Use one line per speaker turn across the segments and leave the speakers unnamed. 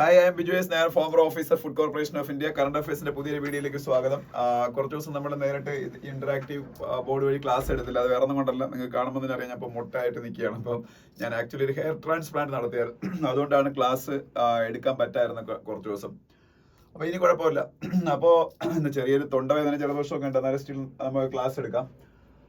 Hi, I am Biju S Nair, former officer, food corporation of India. Current അഫയേഴ്സിന്റെ പുതിയൊരു വീഡിയോയിലേക്ക് സ്വാഗതം. കുറച്ച് ദിവസം നമ്മൾ നേരിട്ട് ഇന്ററാക്റ്റീവ് ബോർഡ് വഴി ക്ലാസ് എടുത്തില്ല. അത് വേറെ ഒന്നും കൊണ്ടല്ല, നിങ്ങൾക്ക് കാണുമ്പോൾ തന്നെ അറിയാം, ഞാൻ ഇപ്പോൾ മുട്ടായിട്ട് നിൽക്കുകയാണ്. അപ്പം ഞാൻ ആക്ച്വലി ഒരു ഹെയർ ട്രാൻസ്പ്ലാന്റ് നടത്തിയായിരുന്നു. അതുകൊണ്ടാണ് ക്ലാസ് എടുക്കാൻ പറ്റായിരുന്ന കുറച്ച് ദിവസം. അപ്പോൾ ഇനി കുഴപ്പമില്ല. അപ്പോൾ ചെറിയൊരു തൊണ്ടവേദന, ജലദോഷമൊക്കെ ഉണ്ട്, എന്നാലും സ്റ്റിൽ നമുക്ക് ക്ലാസ് എടുക്കാം.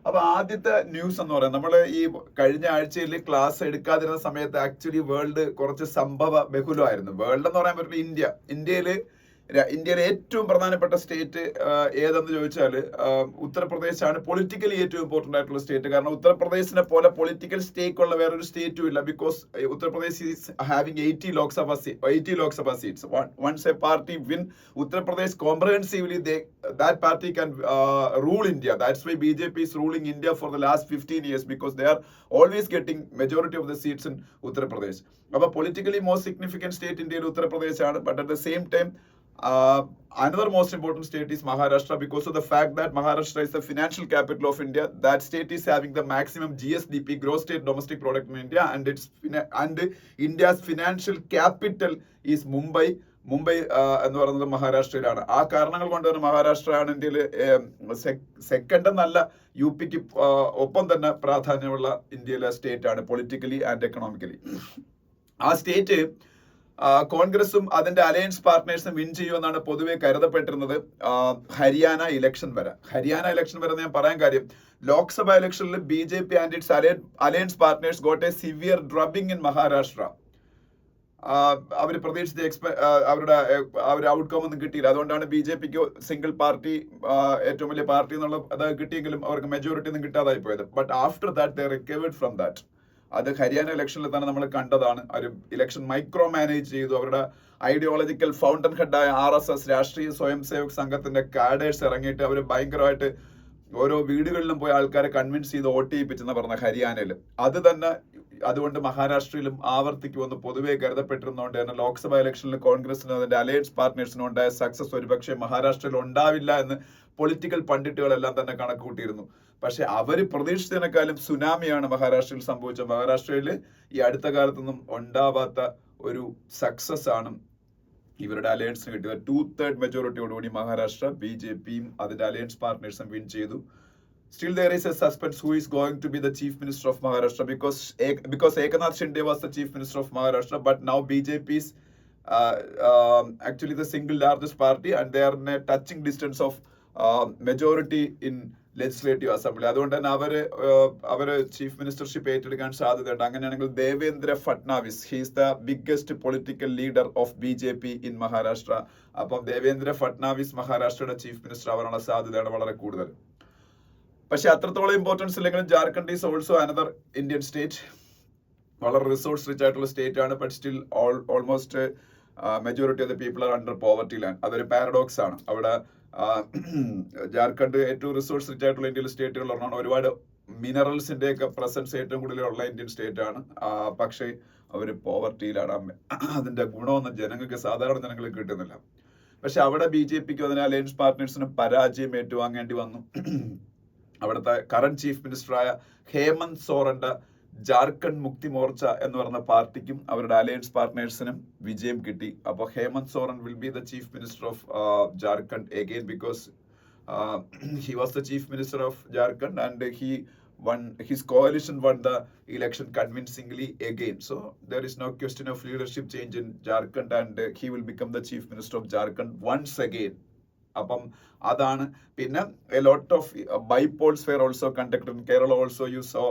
അപ്പൊ ആദ്യത്തെ ന്യൂസ് എന്ന് പറയുന്നത്, നമ്മൾ ഈ കഴിഞ്ഞ ആഴ്ചയിൽ ക്ലാസ് എടുക്കാതിരുന്ന സമയത്ത് ആക്ച്വലി വേൾഡ് കുറച്ച് സംഭവ ബഹുലമായിരുന്നു. വേൾഡ് എന്ന് പറയാൻ പറ്റില്ല, ഇന്ത്യയിലെ ഏറ്റവും പ്രധാനപ്പെട്ട സ്റ്റേറ്റ് ഏതെന്ന് ചോദിച്ചാൽ ഉത്തർപ്രദേശാണ്. പൊളിറ്റിക്കലി ഏറ്റവും ഇമ്പോർട്ടന്റ് ആയിട്ടുള്ള സ്റ്റേറ്റ്. കാരണം ഉത്തർപ്രദേശിനെ പോലെ പൊളിറ്റിക്കൽ സ്റ്റേക്ക് ഉള്ള വേറൊരു സ്റ്റേറ്റും ഇല്ല. Because Uttar Pradesh is having 80 Lok Sabha seats. Once a party win Uttar comprehensively, that party can rule India. That's why BJP is ruling India for the last 15 years, because they are always getting majority of the seats in Uttar Pradesh. But politically most significant state in India Uttar Pradesh, but at the same time another most important state is Maharashtra, because of the fact that Maharashtra is the financial capital of India. That state is having the maximum GSDP, gross state domestic product, in India, and India's financial capital is Mumbai എന്ന് പറയുന്നത് മഹാരാഷ്ട്രയിലാണ്. ആ കാരണങ്ങൾ കൊണ്ട് തന്നെ മഹാരാഷ്ട്രയാണ് ഇന്ത്യയിൽ second എന്നല്ല, U പിക്ക് ഒപ്പം തന്നെ പ്രാധാന്യമുള്ള ഇന്ത്യയിലെ സ്റ്റേറ്റ് ആണ്, പൊളിറ്റിക്കലി ആൻഡ് എക്കണോമിക്കലി. ആ സ്റ്റേറ്റ് കോൺഗ്രസും അതിന്റെ അലയൻസ് പാർട്ട്നേഴ്സും വിൻ ചെയ്യുമെന്നാണ് പൊതുവെ കരുതപ്പെട്ടിരുന്നത് ഹരിയാന ഇലക്ഷൻ വരെ ഞാൻ പറയാൻ കാര്യം, ലോക്സഭ ഇലക്ഷനിൽ BJP and its alliance partners got a severe drubbing in Maharashtra. അവർ പ്രതീക്ഷിച്ച അവരുടെ ഔട്ട്കം ഒന്നും കിട്ടിയില്ല. അതുകൊണ്ടാണ് BJPക്ക് സിംഗിൾ പാർട്ടി, ഏറ്റവും വലിയ പാർട്ടി എന്നുള്ള അത് കിട്ടിയെങ്കിലും അവർക്ക് മെജോറിറ്റി ഒന്നും കിട്ടാതായി പോയത്. But after that they recovered from that. അത് ഹരിയാന ഇലക്ഷനിൽ തന്നെ നമ്മൾ കണ്ടതാണ്. ഒരു ഇലക്ഷൻ മൈക്രോ മാനേജ് ചെയ്തു. അവരുടെ ഐഡിയോളജിക്കൽ ഫൗണ്ടൻ ഹെഡായ RSS രാഷ്ട്രീയ സ്വയം സേവക് സംഘത്തിന്റെ കാഡേഴ്സ് ഇറങ്ങിയിട്ട് അവർ ഭയങ്കരമായിട്ട് ഓരോ വീടുകളിലും പോയി ആൾക്കാരെ കൺവിൻസ് ചെയ്ത് വോട്ട് ചെയ്യിപ്പിച്ചെന്ന് പറഞ്ഞ ഹരിയാനയിൽ. അത് തന്നെ അതുകൊണ്ട് മഹാരാഷ്ട്രയിലും ആവർത്തിക്കുമെന്ന് പൊതുവെ കരുതപ്പെട്ടിരുന്നതുകൊണ്ട് തന്നെ ലോക്സഭ ഇലക്ഷനിൽ കോൺഗ്രസിനും അതിന്റെ അലയൻസ് പാർട്ട്നേഴ്സിനും ഉണ്ടായ സക്സസ് ഒരുപക്ഷെ മഹാരാഷ്ട്രയിൽ ഉണ്ടാവില്ല എന്ന് പൊളിറ്റിക്കൽ പണ്ഡിറ്റുകളെല്ലാം തന്നെ കണക്കുകൂട്ടിയിരുന്നു. പക്ഷെ അവര് പ്രതീക്ഷിച്ചതിനേക്കാളും സുനാമിയാണ് മഹാരാഷ്ട്രയിൽ സംഭവിച്ചത്. മഹാരാഷ്ട്രയിൽ ഈ അടുത്ത കാലത്തൊന്നും ഉണ്ടാവാത്ത ഒരു സക്സസ് ആണ് ഇവരുടെ അലയൻസിന് കിട്ടിയത്. 2/3 മെജോറിറ്റിയോടുകൂടി മഹാരാഷ്ട്ര BJPയും അതിന്റെ അലയൻസ് പാർട്ട്നേഴ്സും വിൻ ചെയ്തു. Still there is a suspense who is going to be the chief minister of Maharashtra, because Eknath Shinde was the chief minister of Maharashtra, but now BJP is actually the single largest party, and they are in a touching distance of majority in legislative assembly. അതുകൊണ്ട് തന്നെ അവര് chief ministership ഏറ്റെടുക്കാൻ സാധ്യതയുണ്ട്. അങ്ങനെയാണെങ്കിൽ Devendra Fadnavis, he's the biggest political leader of BJP in Maharashtra. അപ്പം Devendra Fadnavis മഹാരാഷ്ട്രയുടെ chief minister ആവാനുള്ള സാധ്യതയാണ് വളരെ കൂടുതൽ. പക്ഷെ അത്രത്തോളം ഇമ്പോർട്ടൻസ് ഇല്ലെങ്കിലും Jharkhand is also another Indian state. വളരെ റിസോഴ്സ് റിച്ച് ആയിട്ടുള്ള സ്റ്റേറ്റ് ആണ്. But still almost majority of the people are under poverty land. അതൊരു പാരഡോക്സ് ആണ്. അവിടെ ജാർഖണ്ഡ് ഏറ്റവും റിസോഴ്സ് റിച്ച് ആയിട്ടുള്ള ഇന്ത്യയിലെ സ്റ്റേറ്റുകളിലൊന്നാണ്. ഒരുപാട് മിനറൽസിന്റെ ഒക്കെ പ്രസൻസ് ഏറ്റവും കൂടുതലുള്ള ഇന്ത്യൻ സ്റ്റേറ്റ് ആണ്. പക്ഷേ അവർ പോവർട്ടിയിലാണ്. അതിന്റെ ഗുണമൊന്നും സാധാരണ ജനങ്ങൾക്ക് കിട്ടുന്നില്ല. പക്ഷെ അവിടെ BJPക്കും അതിന് അലയൻസ് പാർട്ട്നേഴ്സിനും പരാജയം ഏറ്റുവാങ്ങേണ്ടി വന്നു. അവിടുത്തെ കറന്റ് ചീഫ് മിനിസ്റ്ററായ ഹേമന്ത് സോറന്റെ ജാർഖണ്ഡ് മുക്തി മോർച്ച എന്ന് പറയുന്ന പാർട്ടിക്കും അവരുടെ അലയൻസ് പാർട്ട്നേഴ്സിനും വിജയം കിട്ടി. അപ്പോൾ Hemant Soren will be the chief minister of Jharkhand again, because he was the chief minister of Jharkhand and his coalition won the election convincingly again. So there is no question of leadership change in Jharkhand, and he will become the chief minister of Jharkhand once again. അപ്പം അതാണ്. പിന്നെ a lot of bypolls were also conducted in Kerala. Also you so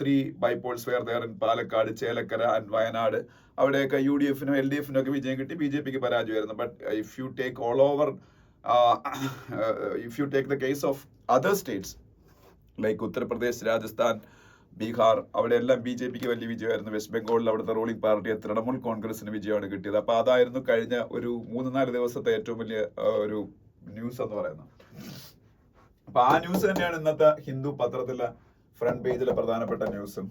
3 bypolls were there in Palakkad, Chelakkara and Wayanad. അവിടെയൊക്കെ UDFനും LDFനും ഒക്കെ വിജയം കിട്ടി, BJPക്ക് പരാജയമായിരുന്നു. But if you take all over, if you take the case of other states like Uttar Pradesh, Rajasthan, Bihar, അവിടെയെല്ലാം BJPക്ക് വലിയ വിജയമായിരുന്നു. വെസ്റ്റ് ബംഗാളിൽ അവിടുത്തെ റൂളിംഗ് പാർട്ടിയെ തൃണമൂൽ കോൺഗ്രസിന് വിജയമാണ് കിട്ടിയത്. അപ്പൊ അതായിരുന്നു കഴിഞ്ഞ ഒരു 3-4 ദിവസത്തെ ഏറ്റവും വലിയ ഒരു ന്യൂസ് എന്ന് പറയുന്നത്. അപ്പൊ ആ ന്യൂസ് തന്നെയാണ് ഇന്നത്തെ ഹിന്ദു പത്രത്തിലെ ഫ്രണ്ട് പേജിലെ പ്രധാനപ്പെട്ട news.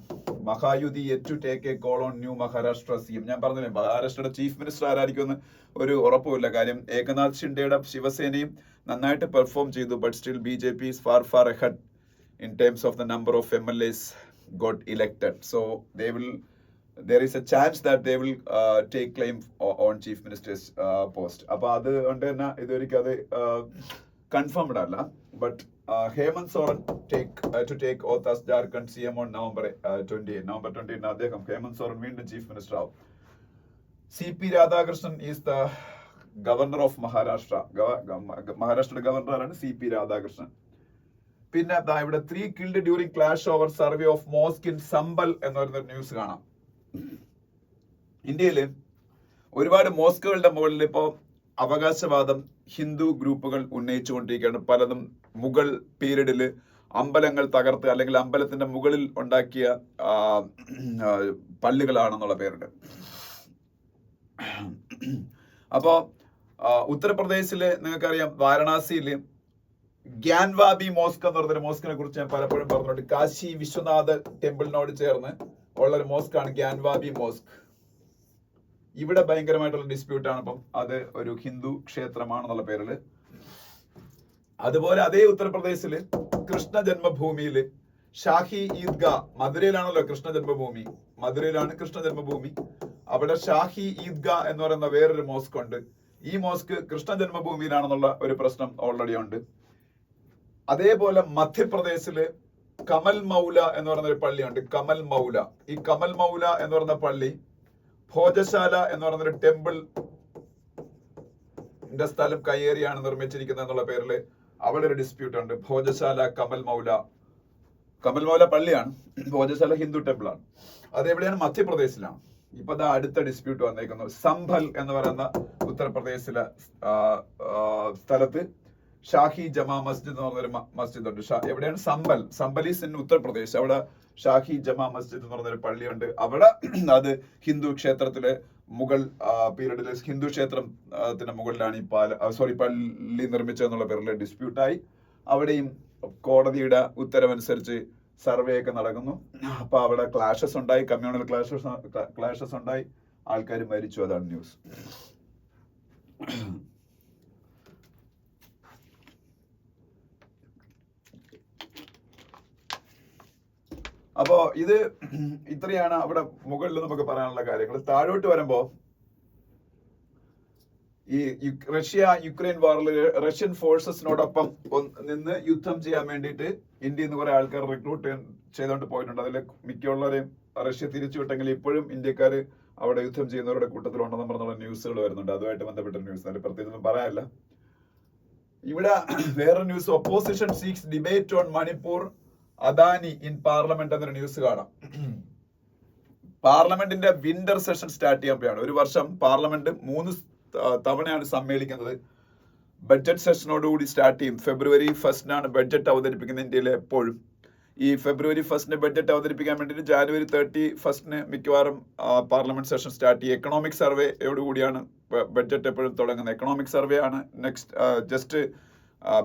Mahayuti yet to take a call on new Maharashtra CM. ഞാൻ പറഞ്ഞില്ലേ, മഹാരാഷ്ട്രയുടെ ചീഫ് മിനിസ്റ്റർ ആരായിരിക്കുമെന്ന് ഒരു ഉറപ്പുമില്ല. കാര്യം ഏകനാഥ് ഷിൻഡെയുടെ ശിവസേനയും നന്നായിട്ട് പെർഫോം ചെയ്തു. But still BJP is far ahead in terms of the number of MLAs got elected. So they will there is a chance that they will take claim on chief minister's post. അപ്പോൾ അതുകൊണ്ട് തന്നെ ഇതൊരിക്കലും അത് confirmed അല്ല. But Hemant Soren to take oath as Jharkhand CM on November 28 അദ്ദേഹം ഹേമന്ത് സോറൻ വീണ്ടും chief minister ആവും. CP Radhakrishnan is the governor of Maharashtra. മഹാരാഷ്ട്രയുടെ ഗവർണറാണ് CP Radhakrishnan. പിന്നെ ഇവിടെ 3 killed during clash over survey of mosque in Sambal എന്ന് പറയുന്ന ന്യൂസ് കാണാം. ഇന്ത്യയിൽ ഒരുപാട് മോസ്കുകളുടെ മുകളിൽ ഇപ്പോൾ അവകാശവാദം ഹിന്ദു ഗ്രൂപ്പുകൾ ഉന്നയിച്ചുകൊണ്ടിരിക്കുകയാണ്. പലതും മുഗൾ പീരീഡിൽ അമ്പലങ്ങൾ തകർത്ത് അല്ലെങ്കിൽ അമ്പലത്തിന്റെ മുകളിൽ ഉണ്ടാക്കിയ പള്ളികളാണെന്നുള്ള പേരിൽ. അപ്പോ ഉത്തർപ്രദേശില് നിങ്ങൾക്കറിയാം, വാരണാസിയിൽ ഗ്യാൻവാബി മോസ്ക് എന്ന് പറഞ്ഞൊരു മോസ്കിനെ കുറിച്ച് ഞാൻ പലപ്പോഴും പറഞ്ഞിട്ടുണ്ട്. കാശി വിശ്വനാഥ ടെമ്പിളിനോട് ചേർന്ന് ഉള്ളൊരു മോസ്കാണ് ഗ്യാൻവാബി മോസ്ക്. ഇവിടെ ഭയങ്കരമായിട്ടുള്ള ഡിസ്പ്യൂട്ട് ആണ്. അപ്പം അത് ഒരു ഹിന്ദു ക്ഷേത്രമാണെന്നുള്ള പേരിൽ. അതുപോലെ അതേ ഉത്തർപ്രദേശില് കൃഷ്ണ ജന്മഭൂമിയില് ഷാഹി ഈദ്ഗാ, മധുരയിലാണല്ലോ കൃഷ്ണ ജന്മഭൂമി, മധുരയിലാണ് കൃഷ്ണ ജന്മഭൂമി. അവിടെ ഷാഹി ഈദ്ഗാ എന്ന് പറയുന്ന വേറൊരു മോസ്ക് ഉണ്ട്. ഈ മോസ്ക് കൃഷ്ണ ജന്മഭൂമിയിലാണെന്നുള്ള ഒരു പ്രശ്നം ഓൾറെഡി ഉണ്ട്. അതേപോലെ മധ്യപ്രദേശില് കമൽ മൗല എന്ന് പറയുന്ന ഒരു പള്ളിയുണ്ട്, കമൽ മൗല. ഈ കമൽ മൗല എന്ന് പറയുന്ന പള്ളി ഭോജശാല എന്ന് പറയുന്ന ഒരു ടെമ്പിളിന്റെ സ്ഥലം കയ്യേറിയാണ് നിർമ്മിച്ചിരിക്കുന്നത് എന്നുള്ള പേരിൽ അവിടെ ഒരു ഡിസ്പ്യൂട്ട് ഉണ്ട്. ഭോജശാല കമൽ മൗല പള്ളിയാണ്, ഭോജശാല ഹിന്ദു ടെമ്പിൾ ആണ്. അതെവിടെയാണ്? മധ്യപ്രദേശിലാണ്. ഇപ്പൊ അടുത്ത ഡിസ്പ്യൂട്ട് വന്നേക്കുന്നു. സംഭൽ എന്ന് പറയുന്ന ഉത്തർപ്രദേശിലെ സ്ഥലത്ത് ഷാഹി ജമാ മസ്ജിദ് എന്ന് പറഞ്ഞൊരു മസ്ജിദ് ഉണ്ട്. എവിടെയാണ്? Sambhal is in Uttar Pradesh. അവിടെ ഷാഹി ജമാ മസ്ജിദ് എന്ന് പറഞ്ഞൊരു പള്ളിയുണ്ട്. അവിടെ അത് ഹിന്ദു ക്ഷേത്രത്തിലെ മുഗൾ പീരീഡിലെ ഹിന്ദു ക്ഷേത്രത്തിന്റെ മുകളിലാണ് ഈ പള്ളി നിർമ്മിച്ചതെന്നുള്ള പേരിൽ ഡിസ്പ്യൂട്ടായി. അവിടെയും കോടതിയുടെ ഉത്തരവനുസരിച്ച് സർവേ ഒക്കെ നടക്കുന്നു. അപ്പൊ അവിടെ ക്ലാഷസ് ഉണ്ടായി, കമ്മ്യൂണൽ ക്ലാഷസ് ഉണ്ടായി, ആൾക്കാർ മരിച്ചു. അതാണ് ന്യൂസ്. അപ്പോ ഇത് ഇത്രയാണ് അവിടെ മുകളിൽ നമുക്ക് പറയാനുള്ള കാര്യങ്ങൾ. താഴോട്ട് വരുമ്പോ ഈ യുക്രൈൻ വാറിൽ റഷ്യൻ ഫോഴ്സസിനോടൊപ്പം നിന്ന് യുദ്ധം ചെയ്യാൻ വേണ്ടിയിട്ട് ഇന്ത്യയിൽ നിന്ന് കുറെ ആൾക്കാർ റിക്രൂട്ട് ചെയ്തുകൊണ്ട് പോയിട്ടുണ്ട്. അതിൽ മിക്കുള്ളവരെയും റഷ്യ തിരിച്ചുവിട്ടെങ്കിൽ ഇപ്പോഴും ഇന്ത്യക്കാർ അവിടെ യുദ്ധം ചെയ്യുന്നവരുടെ കൂട്ടത്തിലുണ്ടെന്ന് പറഞ്ഞുള്ള ന്യൂസുകൾ വരുന്നുണ്ട്. അതുമായിട്ട് ബന്ധപ്പെട്ട ന്യൂസ് അതിൽ പ്രത്യേകിച്ചൊന്നും പറയാനില്ല. ഇവിടെ വേറെ news, opposition seeks debate on Manipur Adani in parliament എന്നൊരു ന്യൂസ് കാണാം. പാർലമെന്റിന്റെ വിന്റർ സെഷൻ സ്റ്റാർട്ട് ചെയ്യാൻ പോയാണ്. ഒരു വർഷം പാർലമെന്റ് 3 തവണയാണ് സമ്മേളിക്കുന്നത്. ബഡ്ജറ്റ് സെഷനോടുകൂടി സ്റ്റാർട്ട് ചെയ്യും. ഫെബ്രുവരി 1 ബഡ്ജറ്റ് അവതരിപ്പിക്കുന്നത് ഇന്ത്യയിലെ എപ്പോഴും. ഈ ഫെബ്രുവരി 1 ബഡ്ജറ്റ് അവതരിപ്പിക്കാൻ വേണ്ടിയിട്ട് ജാനുവരി 31 മിക്കവാറും പാർലമെന്റ് സെഷൻ സ്റ്റാർട്ട് ചെയ്യും. എക്കണോമിക് സർവേയോടുകൂടിയാണ് ബഡ്ജറ്റ് എപ്പോഴും തുടങ്ങുന്നത്. എക്കണോമിക് സർവേ ആണ് next. Just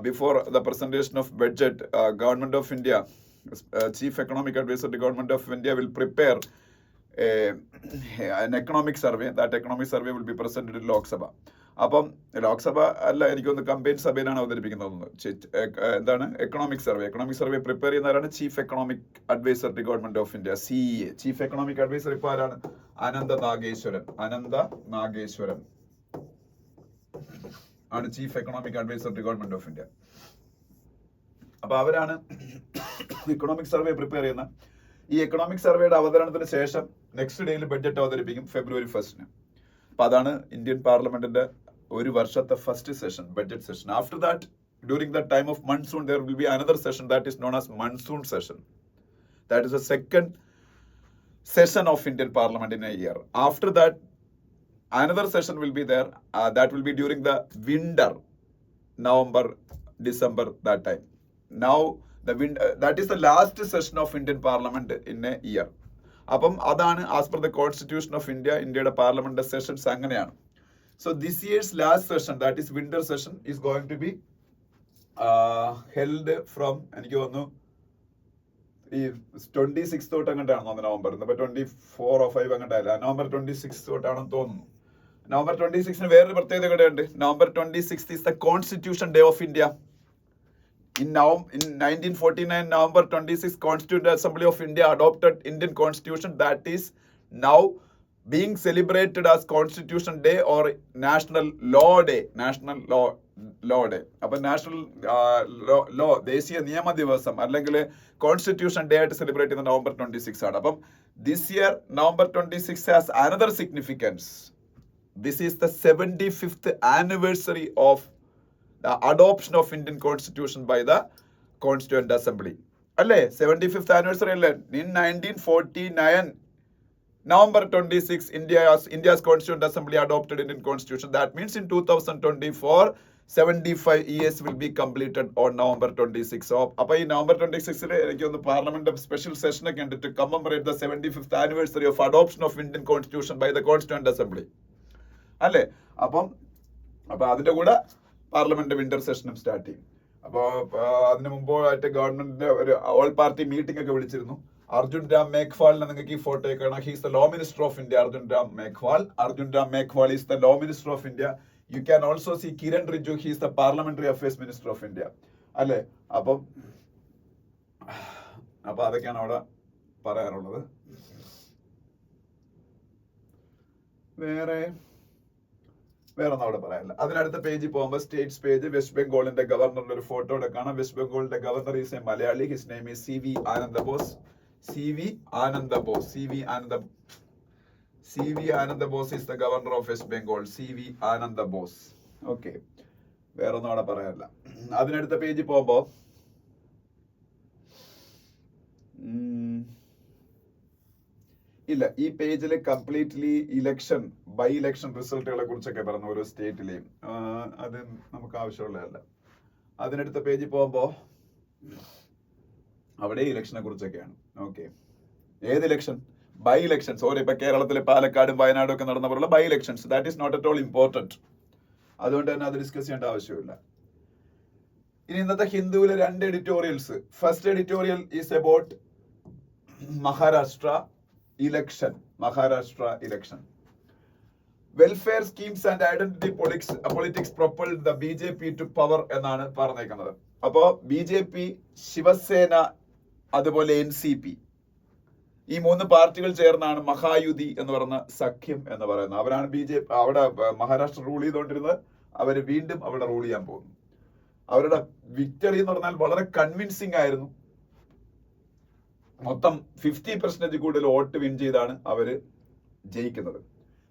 before the presentation of budget, Government of India, Chief Economic Advisor to Government of India will prepare an economic survey. That economic survey will be presented in Lok Sabha. അപ്പം ലോക്സഭ അല്ല, എനിക്കൊന്ന് combine സഭയിലാണ് അവതരിപ്പിക്കുന്നത്. എന്താണ് economic survey prepare ചെയ്യുന്നവരാണ് chief economic adviser to government of India, CEA. Chief economic adviser ഇപ്പോൾ ആരാണ്? അനന്ത നാഗേശ്വരൻ ആണ് chief economic adviser to government of India. അപ്പൊ അവരാണ് എക്കണോമിക് സർവേ പ്രിപ്പയർ ചെയ്യുന്ന. ഈ എക്കണോമിക് സർവേയുടെ അവതരണത്തിന് ശേഷം നെക്സ്റ്റ് ഡേയിൽ ബഡ്ജറ്റ് അവതരിപ്പിക്കും ഫെബ്രുവരി 1. അപ്പൊ അതാണ് ഇന്ത്യൻ പാർലമെന്റിന്റെ ഒരു വർഷത്തെ first session, budget session. After that, during the time of monsoon, there will be another session that is known as monsoon session. That is the second session of Indian Parliament in a year. After that, another session will be there. That will be during the winter, November, December, that time. Now, that is the last session of Indian Parliament in a year. അപ്പം അതാണ് as per the constitution of India, ഇന്ത്യയുടെ parliament sessions അങ്ങനെയാണ്. So this years last session, that is winter session, is going to be held from, എനിക്ക് തോന്നുന്നു ഈ 26 തൊട്ട് അങ്ങോട്ടാണ് തോന്നുന്നു നവംബർ. ഇന്നിപ്പോ 24 or 5 അങ്ങോട്ടല്ല, November 26 തൊട്ടാണെന്ന് തോന്നുന്നു. November 26 വേറൊരു പ്രത്യേകത കൂടെ ഉണ്ട്. November 26 is the Constitution Day of India. In 1949, November 26, Constituent Assembly of India adopted Indian Constitution, that is now being celebrated as Constitution Day or National Law Day. National Law Day. അപ്പൊ national law ദേശീയ നിയമ ദിവസം അല്ലെങ്കിൽ constitution day ആയിട്ട് celebrate ചെയ്യുന്ന November 26 ആണ്. അപ്പം this year November 26 has another significance. This is the 75th anniversary of the adoption of Indian Constitution by the Constituent Assembly. അല്ലേ, 75th anniversary അല്ലേ? In 1949 November 26 India's Constituent Assembly adopted Indian Constitution. That means in 2024 75 years will be completed on November 26. So അപ്പോൾ ഈ November 26 എനിക്ക് ഒന്ന് parliament special session ഒക്കെ ഉണ്ട് to commemorate the 75th anniversary of adoption of Indian Constitution by the Constituent Assembly. അല്ലേ, അപ്പം അതിന്റെ കൂടെ പാർലമെന്റ് വിന്റർ സെഷനും സ്റ്റാർട്ട് ചെയ്യും. അപ്പോൾ അതിന് മുമ്പായിട്ട് ഗവൺമെന്റിന്റെ ഒരു ഓൾ പാർട്ടി മീറ്റിംഗ് ഒക്കെ വിളിച്ചിരുന്നു. അർജുൻ രാം മേഘ്വാളിനെ നിങ്ങൾക്ക് ഈ ഫോട്ടോ കാണാം. He's the law minister of India. Arjun Ram Meghwal is the law minister of India. You can also see Kiren Rijiju, he's the parliamentary affairs minister of India. അല്ലേ, അപ്പം അതൊക്കെയാണ് അവിടെ പറയാനുള്ളത്. വേറെ ഒന്നും അവിടെ പറയാനില്ല. അതിനടുത്ത പേജിൽ പോകുമ്പോൾ സ്റ്റേറ്റ്സ് പേജ്, വെസ്റ്റ് ബംഗാളിന്റെ ഗവർണറിന്റെ ഒരു ഫോട്ടോ ഇവിടെ കാണാം. വെസ്റ്റ് ബംഗാളിന്റെ governor is a Malayali. His name is CV Ananda Bose. CV Ananda Bose is the governor of West Bengal. CV Ananda Bose. Okay, വേറെ ഒന്നും അവിടെ പറയാനില്ല. അതിനടുത്ത പേജിൽ പോകുമ്പോ ഇല്ല, ഈ പേജിൽ കംപ്ലീറ്റ്ലി ബൈ ഇലക്ഷൻ റിസൾട്ടുകളെ കുറിച്ചൊക്കെ പറഞ്ഞു ഓരോ സ്റ്റേറ്റിലെയും. അത് നമുക്ക് ആവശ്യമുള്ളതല്ല. അതിനടുത്ത പേജിൽ പോകുമ്പോ അവിടെ ഇലക്ഷനെ കുറിച്ചൊക്കെയാണ്. ഓക്കെ, ഏത് ഇലക്ഷൻ? By election. സോറി, ഇപ്പൊ കേരളത്തിലെ പാലക്കാടും വയനാടും ഒക്കെ നടന്ന പോലുള്ള by elections. That is not at all important. അതുകൊണ്ട് തന്നെ അത് ഡിസ്കസ് ചെയ്യേണ്ട ആവശ്യമില്ല. ഇനി ഇന്നത്തെ ഹിന്ദുവിലെ 2 editorials. First editorial is about Maharashtra election. Welfare schemes and identity politics propelled the BJP to power എന്നാണ് പറഞ്ഞേക്കുന്നത്. അപ്പോ BJP, ശിവസേന, അതുപോലെ NCP, ഈ 3 പാർട്ടികൾ ചേർന്നാണ് മഹായുതി എന്ന് പറയുന്ന സഖ്യം എന്ന് പറയുന്നത്. അവരാണ് BJP അവിടെ മഹാരാഷ്ട്ര റൂൾ ചെയ്തുകൊണ്ടിരുന്നത്. അവര് വീണ്ടും അവിടെ റൂൾ ചെയ്യാൻ പോകുന്നു. അവരുടെ വിക്ടറി എന്ന് പറഞ്ഞാൽ വളരെ കൺവിൻസിങ് ആയിരുന്നു. മൊത്തം 50% കൂടുതൽ വോട്ട് വിൻ ചെയ്താണ് അവര് ജയിക്കുന്നത്.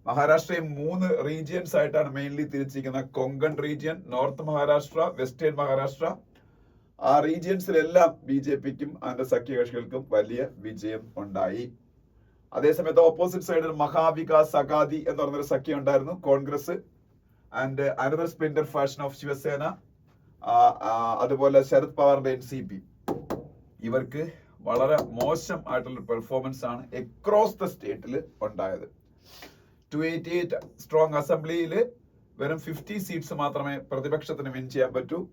മഹാരാഷ്ട്രയെ 3 റീജിയൻസ് ആയിട്ടാണ് മെയിൻലി തിരിച്ചിരിക്കുന്നത്. Konkan region, north Maharashtra, western Maharashtra. ആ റീജിയൻസിലെല്ലാം BJPക്കും അതിന്റെ സഖ്യകക്ഷികൾക്കും വലിയ വിജയം ഉണ്ടായി. അതേസമയത്ത് ഓപ്പോസിറ്റ് സൈഡിൽ മഹാവികാസ് അഗാദി എന്ന് പറഞ്ഞൊരു സഖ്യം ഉണ്ടായിരുന്നു. Congress and another splinter fashion of Shiv Sena, അതുപോലെ ശരത് പവാറിന്റെ NCP. ഇവർക്ക് വളരെ മോശം ആയിട്ടുള്ള പെർഫോമൻസ് ആണ് അക്രോസ് ദ സ്റ്റേറ്റിൽ ഉണ്ടായത്. 288 സ്ട്രോങ് അസംബ്ലിയിൽ വെറും 50 സീറ്റ്സ് മാത്രമേ പ്രതിപക്ഷത്തിന് വിൻ ചെയ്യാൻ പറ്റുള്ളൂ.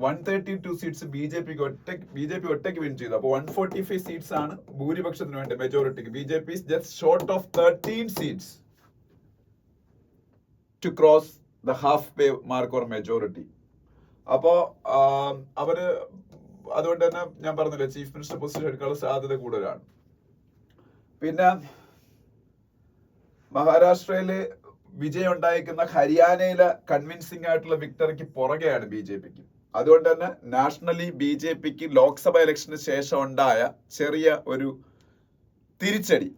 132 സീറ്റ്സ് BJP ഒറ്റയ്ക്ക് വിൻ ചെയ്തു. അപ്പോൾ 145 സീറ്റ്സ് ആണ് ഭൂരിപക്ഷത്തിന് വേണ്ടി മെജോറിറ്റിക്ക്. BJP is just short of 13 seats to cross the halfway mark or majority. അപ്പോ അവര് അതുകൊണ്ട് തന്നെ ഞാൻ പറഞ്ഞില്ലേ, ചീഫ് മിനിസ്റ്റർ പൊസിഷൻ എടുക്കാനുള്ള സാധ്യത കൂടുതലാണ്. പിന്നെ മഹാരാഷ്ട്രയില് വിജയം ഉണ്ടായിരിക്കുന്ന ഹരിയാനയിലെ കൺവിൻസിംഗ് ആയിട്ടുള്ള വിക്ടറിക്ക് പുറകെയാണ് BJPക്ക്. അതുകൊണ്ട് തന്നെ നാഷണലി BJPക്ക് ലോക്സഭ ഇലക്ഷന് ശേഷം ഉണ്ടായ ചെറിയ ഒരു തിരിച്ചടി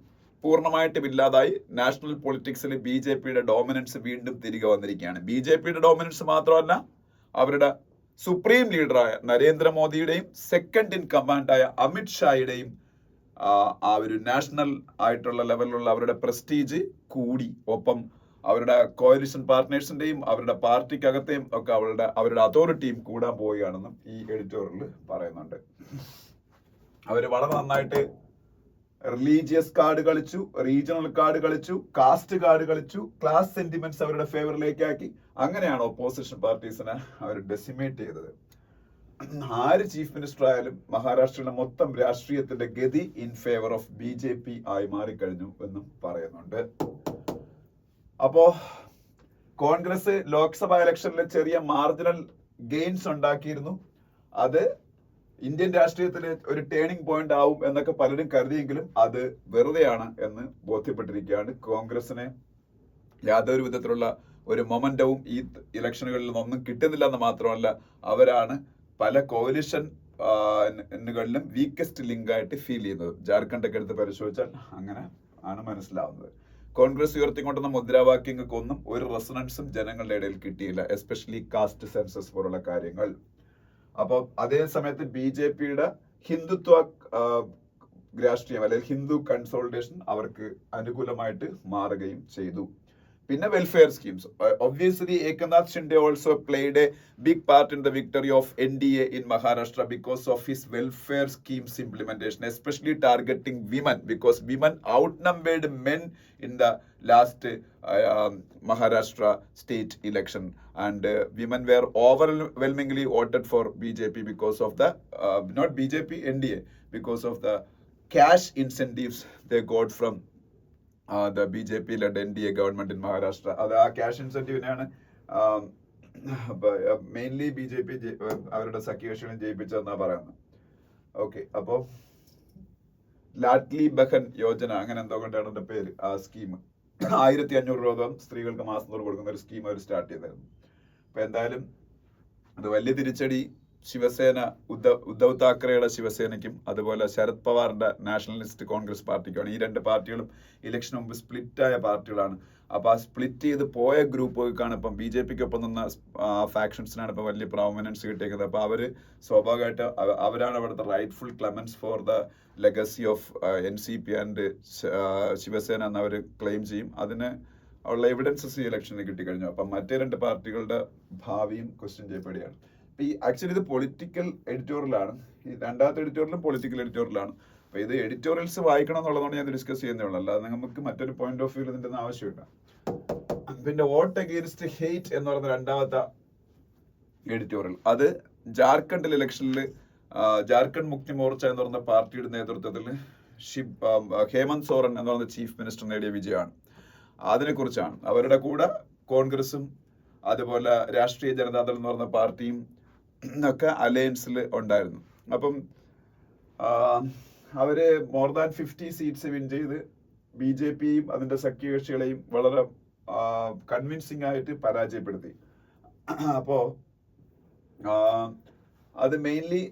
പൂർണ്ണമായിട്ടും ഇല്ലാതായി. നാഷണൽ പൊളിറ്റിക്സിൽ BJPയുടെ ഡോമിനൻസ് വീണ്ടും തിരികെ വന്നിരിക്കുകയാണ്. BJPയുടെ ഡോമിനൻസ് മാത്രമല്ല, അവരുടെ സുപ്രീം ലീഡറായ നരേന്ദ്രമോദിയുടെയും സെക്കൻഡ് ഇൻ കമാൻഡായ അമിത് ഷായുടെയും ആ ഒരു നാഷണൽ ആയിട്ടുള്ള ലെവലിലുള്ള അവരുടെ പ്രസ്റ്റീജ് കൂടി. ഒപ്പം അവരുടെ കോalition പാർട്ട്നേഴ്സിന്റെയും അവരുടെ പാർട്ടിക്കകത്തെയും ഒക്കെ അവരുടെ അതോറിറ്റിയും കൂടാൻ പോവുകയാണെന്നും ഈ എഡിറ്റോറിയൽ പറയുന്നുണ്ട്. അവര് വളരെ നന്നായിട്ട് റിലീജിയസ് കാർഡ് കളിച്ചു, റീജിയണൽ കാർഡ് കളിച്ചു, കാസ്റ്റ് കാർഡ് കളിച്ചു, ക്ലാസ് സെന്റിമെന്റ്സ് അവരുടെ ഫേവറിലേക്ക് ആക്കി. അങ്ങനെയാണ് ഓപ്പോസിഷൻ പാർട്ടീസിനെ അവർ ഡെസിമേറ്റ് ചെയ്തത്. ആര് ചീഫ് മിനിസ്റ്റർ ആയാലും മഹാരാഷ്ട്രയിലെ മൊത്തം രാഷ്ട്രീയത്തിന്റെ ഗതി ഇൻ ഫേവർ ഓഫ് BJP ആയി മാറിക്കഴിഞ്ഞു എന്നും പറയുന്നുണ്ട്. അപ്പോ കോൺഗ്രസ് ലോക്സഭ ഇലക്ഷനിൽ ചെറിയ മാർജിനൽ ഗെയിൻസ് ഉണ്ടാക്കിയിരുന്നു. അത് ഇന്ത്യൻ രാഷ്ട്രീയത്തിൽ ഒരു ടേണിംഗ് പോയിന്റ് ആവും എന്നൊക്കെ പലരും കരുതിയെങ്കിലും അത് വെറുതെയാണ് എന്ന് ബോധ്യപ്പെട്ടിരിക്കുകയാണ്. കോൺഗ്രസിന് യാതൊരു വിധത്തിലുള്ള ഒരു മൊമെന്റവും ഈ ഇലക്ഷനുകളിൽ ഒന്നും കിട്ടുന്നില്ല എന്ന് മാത്രമല്ല, അവരാണ് പല കോalitionകളിലും വീക്കസ്റ്റ് ലിങ്ക് ആയിട്ട് ഫീൽ ചെയ്യുന്നത്. ജാർഖണ്ഡൊക്കെ എടുത്ത് പരിശോധിച്ചാൽ അങ്ങനെ ആണ് മനസ്സിലാവുന്നത്. കോൺഗ്രസ് ഉയർത്തിക്കൊണ്ടുവന്ന മുദ്രാവാക്യങ്ങൾക്കൊന്നും ഒരു റെസണൻസും ജനങ്ങളുടെ ഇടയിൽ കിട്ടിയില്ല, എസ്പെഷ്യലി കാസ്റ്റ് സെൻസസ് പോലുള്ള കാര്യങ്ങൾ. അപ്പോൾ അതേ സമയത്ത് BJPയുടെ ഹിന്ദുത്വ രാഷ്ട്രീയം അല്ലെങ്കിൽ ഹിന്ദു കൺസോളിഡേഷൻ അവർക്ക് അനുകൂലമായിട്ട് മാറുകയും ചെയ്തു. പിന്നെ welfare schemes. Obviously Eknath Shinde also played a big part in the victory of NDA in Maharashtra because of his welfare schemes implementation, especially targeting women, because women outnumbered men in the last Maharashtra state election, and women were overwhelmingly voted for BJP because of the not BJP, NDA, because of the cash incentives they got from the BJP-led NDA government in Maharashtra. അത് ആ cash ഇൻസെന്റീവിനെയാണ് mainly BJP അവരുടെ സഖ്യകക്ഷികളെ ജയിപ്പിച്ചതെന്നാ പറയുന്നത്. Okay, അപ്പോൾ ലാഡ്ലി ബഹൻ യോജന അങ്ങനെ എന്തോ കൊണ്ടാണ് എന്റെ പേര്. ആ സ്കീം 1500 രൂപ സ്ത്രീകൾക്ക് മാസം തോറും കൊടുക്കുന്ന ഒരു സ്കീം അവർ സ്റ്റാർട്ട് ചെയ്തായിരുന്നു. അപ്പൊ എന്തായാലും അത് വലിയ തിരിച്ചടി ശിവസേന, ഉദ്ധവ് താക്കറെയുടെ ശിവസേനയ്ക്കും അതുപോലെ ശരത് പവാറിന്റെ നാഷണലിസ്റ്റ് കോൺഗ്രസ് പാർട്ടിക്കുമാണ്. ഈ രണ്ട് പാർട്ടികളും ഇലക്ഷന് മുമ്പ് സ്പ്ലിറ്റായ പാർട്ടികളാണ്. അപ്പൊ ആ സ്പ്ലിറ്റ് ചെയ്ത് പോയ ഗ്രൂപ്പുകൾക്കാണ് ഇപ്പം BJPക്കൊപ്പം നിന്ന ഫാക്ഷൻസിനാണ് ഇപ്പം വലിയ പ്രോമിനൻസ് കിട്ടിയേക്കുന്നത്. അപ്പൊ അവര് സ്വാഭാവികമായിട്ട് അവരാണ് അവിടുത്തെ rightful Clemens for the legacy of NCP and Shiv Sena എന്ന് അവർ ക്ലെയിം ചെയ്യും. അതിന് ഉള്ള എവിഡൻസസ് ഈ ഇലക്ഷനിൽ കിട്ടിക്കഴിഞ്ഞു. അപ്പം മറ്റേ രണ്ട് പാർട്ടികളുടെ ഭാവിയും ക്വസ്റ്റ്യൻ ചെയ്യപ്പെടുകയാണ്. ഈ ആക്ച്വലി ഇത് പൊളിറ്റിക്കൽ എഡിറ്റോറിയലാണ്. ഈ രണ്ടാമത്തെ എഡിറ്റോറിയലും പൊളിറ്റിക്കൽ എഡിറ്റോറിയലാണ്. അപ്പൊ ഇത് എഡിറ്റോറിയൽസ് വായിക്കണം എന്നുള്ളതുകൊണ്ട് ഞാൻ ഡിസ്കസ് ചെയ്യുന്നേ അല്ലാതെ നമുക്ക് മറ്റൊരു പോയിന്റ് ഓഫ് വ്യൂ ഇതിന്റെ ആവശ്യമില്ല. പിന്നെ വോട്ട് അഗെയിൻസ്റ്റ് ഹെയ്റ്റ് എന്ന് പറയുന്ന രണ്ടാമത്തെ എഡിറ്റോറിയൽ, അത് ജാർഖണ്ഡിൽ ഇലക്ഷനിൽ ജാർഖണ്ഡ് മുക്തി മോർച്ച എന്ന് പറയുന്ന പാർട്ടിയുടെ നേതൃത്വത്തിൽ ഹേമന്ത് സോറൻ എന്ന് പറയുന്ന ചീഫ് മിനിസ്റ്റർ നേടിയ വിജയമാണ്. അതിനെക്കുറിച്ചാണ്. അവരുടെ കൂടെ കോൺഗ്രസും അതുപോലെ രാഷ്ട്രീയ ജനതാദൾ എന്ന് പറയുന്ന പാർട്ടിയും ഒക്കെ അലയൻസിൽ ഉണ്ടായിരുന്നു. അപ്പം അവര് മോർ ദാൻ 50 സീറ്റ്സ് വിൻ ചെയ്ത് BJPയും അതിന്റെ സഖ്യകക്ഷികളെയും വളരെ കൺവിൻസിംഗ് ആയിട്ട് പരാജയപ്പെടുത്തി. അപ്പോ അത് മെയിൻലി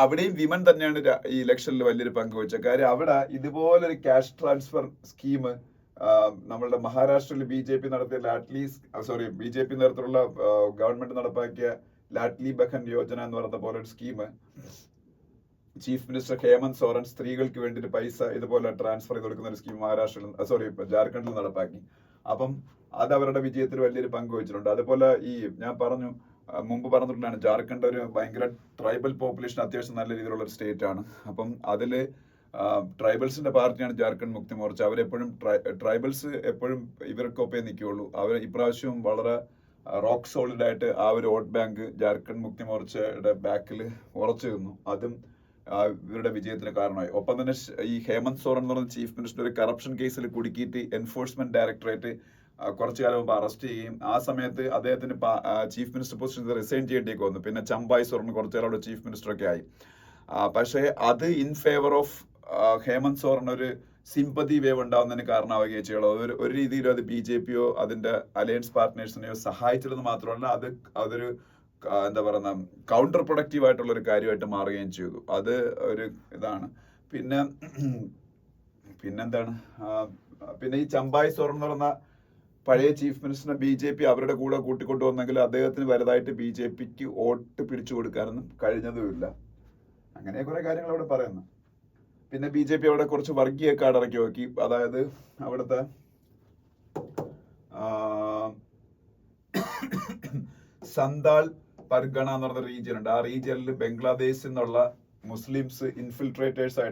അവിടെയും വിമൻ തന്നെയാണ് ഈ ഇലക്ഷനിൽ വലിയൊരു പങ്ക് വഹിച്ചത്. കാര്യം അവിടെ ഇതുപോലൊരു ക്യാഷ് ട്രാൻസ്ഫർ സ്കീം നമ്മളുടെ മഹാരാഷ്ട്രയിൽ BJP നടത്തിയ BJP നേതൃത്വത്തിലുള്ള ഗവൺമെന്റ് നടപ്പാക്കിയ ലാഡ്ലി ബഹൻ യോജന എന്ന് പറയുന്ന പോലെ ഒരു scheme chief minister Hemant Soren സ്ത്രീകൾക്ക് വേണ്ടിയിട്ട് പൈസ ഇതുപോലെ ട്രാൻസ്ഫർ ചെയ്ത് കൊടുക്കുന്ന ഒരു സ്കീം ജാർഖണ്ഡിൽ നടപ്പാക്കി. അപ്പം അത് അവരുടെ വിജയത്തിൽ വലിയൊരു പങ്ക് വഹിച്ചിട്ടുണ്ട്. അതുപോലെ ഈ ഞാൻ മുമ്പ് പറഞ്ഞിട്ടുള്ളതാണ്, ജാർഖണ്ഡ് ഒരു ഭയങ്കര ട്രൈബൽ പോപ്പുലേഷൻ അത്യാവശ്യം നല്ല രീതിയിലുള്ള ഒരു സ്റ്റേറ്റ് ആണ്. അപ്പം അതില് ട്രൈബൽസിന്റെ പാർട്ടിയാണ് ജാർഖണ്ഡ് മുക്തി മോർച്ച. അവരെപ്പോഴും ട്രൈബൽസ് എപ്പോഴും ഇവർക്കൊപ്പേ നിൽക്കുകയുള്ളൂ. അവർ ഇപ്രാവശ്യവും വളരെ റോക്ക് സോളിഡ് ആയിട്ട് ആ ഒരു വോട്ട് ബാങ്ക് ജാർഖണ്ഡ് മുക്തി മോർച്ചയുടെ ബാക്കിൽ ഉറച്ചു നിന്നു. അതും ഇവരുടെ വിജയത്തിന് കാരണമായി. ഒപ്പം തന്നെ ഈ ഹേമന്ത് സോറൻ എന്ന് പറയുന്ന ചീഫ് മിനിസ്റ്റർ ഒരു കറപ്ഷൻ കേസിൽ കുടുക്കിയിട്ട് എൻഫോഴ്സ്മെന്റ് ഡയറക്ടറേറ്റ് കുറച്ചു കാലം മുമ്പ് അറസ്റ്റ് ചെയ്യുകയും ആ സമയത്ത് അദ്ദേഹത്തിന് ചീഫ് മിനിസ്റ്റർ പോസ്റ്റ് റിസൈൻ ചെയ്യേണ്ടിയൊക്കെ വന്നു. പിന്നെ ചമ്പായ് സോറൻ കുറച്ചു കാലം അവിടെ ചീഫ് മിനിസ്റ്റർ ഒക്കെ ആയി. പക്ഷേ അത് in favour of Hemant Soren ഒരു സിമ്പതി വേവ് ഉണ്ടാവുന്നതിന് കാരണമാവുകയും ചെയ്യുള്ളൂ. ഒരു രീതിയിലും അത് BJPയോ അതിന്റെ അലയൻസ് പാർട്ട്നേഴ്സിനെയോ സഹായിച്ചില്ലെന്ന് മാത്രമല്ല, അതൊരു എന്താ പറയുന്ന കൗണ്ടർ പ്രൊഡക്റ്റീവ് ആയിട്ടുള്ള ഒരു കാര്യമായിട്ട് മാറുകയും ചെയ്തു. അത് ഒരു ഇതാണ്. പിന്നെന്താണ് പിന്നെ ഈ ചമ്പായ് സോറൻ എന്ന് പറയുന്ന പഴയ ചീഫ് മിനിസ്റ്ററിനെ BJP അവരുടെ കൂടെ കൂട്ടിക്കൊണ്ടുവന്നെങ്കിൽ അദ്ദേഹത്തിന് വലുതായിട്ട് BJPക്ക് വോട്ട് പിടിച്ചു കൊടുക്കാനൊന്നും കഴിഞ്ഞതുമില്ല. അങ്ങനെ കുറെ കാര്യങ്ങൾ അവിടെ പറയുന്നു. പിന്നെ BJP അവിടെ കുറച്ച് വർഗീയ കാർഡ് ഇറക്കി നോക്കി. അതായത് അവിടുത്തെ സന്താൾ പർഗണ എന്ന് പറഞ്ഞ റീജിയൻ ഉണ്ട്. ആ റീജിയനിൽ ബംഗ്ലാദേശിൽ നിന്നുള്ള മുസ്ലിംസ്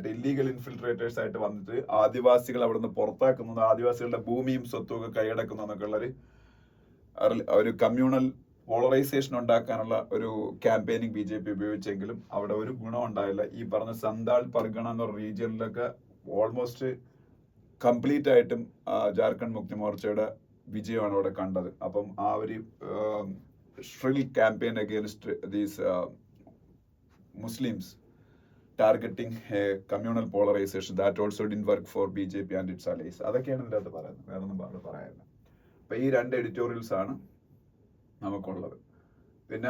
ഇല്ലീഗൽ ഇൻഫിൽട്രേറ്റേഴ്സ് ആയിട്ട് വന്നിട്ട് ആദിവാസികൾ അവിടുന്ന് പുറത്താക്കുന്നത്, ആദിവാസികളുടെ ഭൂമിയും സ്വത്തും ഒക്കെ കൈയടക്കുന്നു എന്നൊക്കെ ഉള്ള ഒരു കമ്മ്യൂണൽ പോളറൈസേഷൻ ഉണ്ടാക്കാനുള്ള ഒരു ക്യാമ്പയിനിങ് BJP ഉപയോഗിച്ചെങ്കിലും അവിടെ ഒരു ഗുണം ഉണ്ടായില്ല. ഈ പറഞ്ഞ സന്താൾ പർഗണ എന്ന റീജിയനിലൊക്കെ ഓൾമോസ്റ്റ് കംപ്ലീറ്റ് ആയിട്ടും ജാർഖണ്ഡ് മുക്തി മോർച്ചയുടെ വിജയമാണ് അവിടെ കണ്ടത്. അപ്പം ആ ഒരു shrill campaign against these Muslims targeting communal polarisation that also did work for BJP and its allies. അതൊക്കെയാണ് ഇതിൻ്റെ അകത്ത് പറയുന്നത്, വേറെ ഒന്നും അവിടെ പറയാനില്ല. അപ്പൊ ഈ 2 എഡിറ്റോറിയൽസ് ആണ് നമുക്കുള്ളത്. പിന്നെ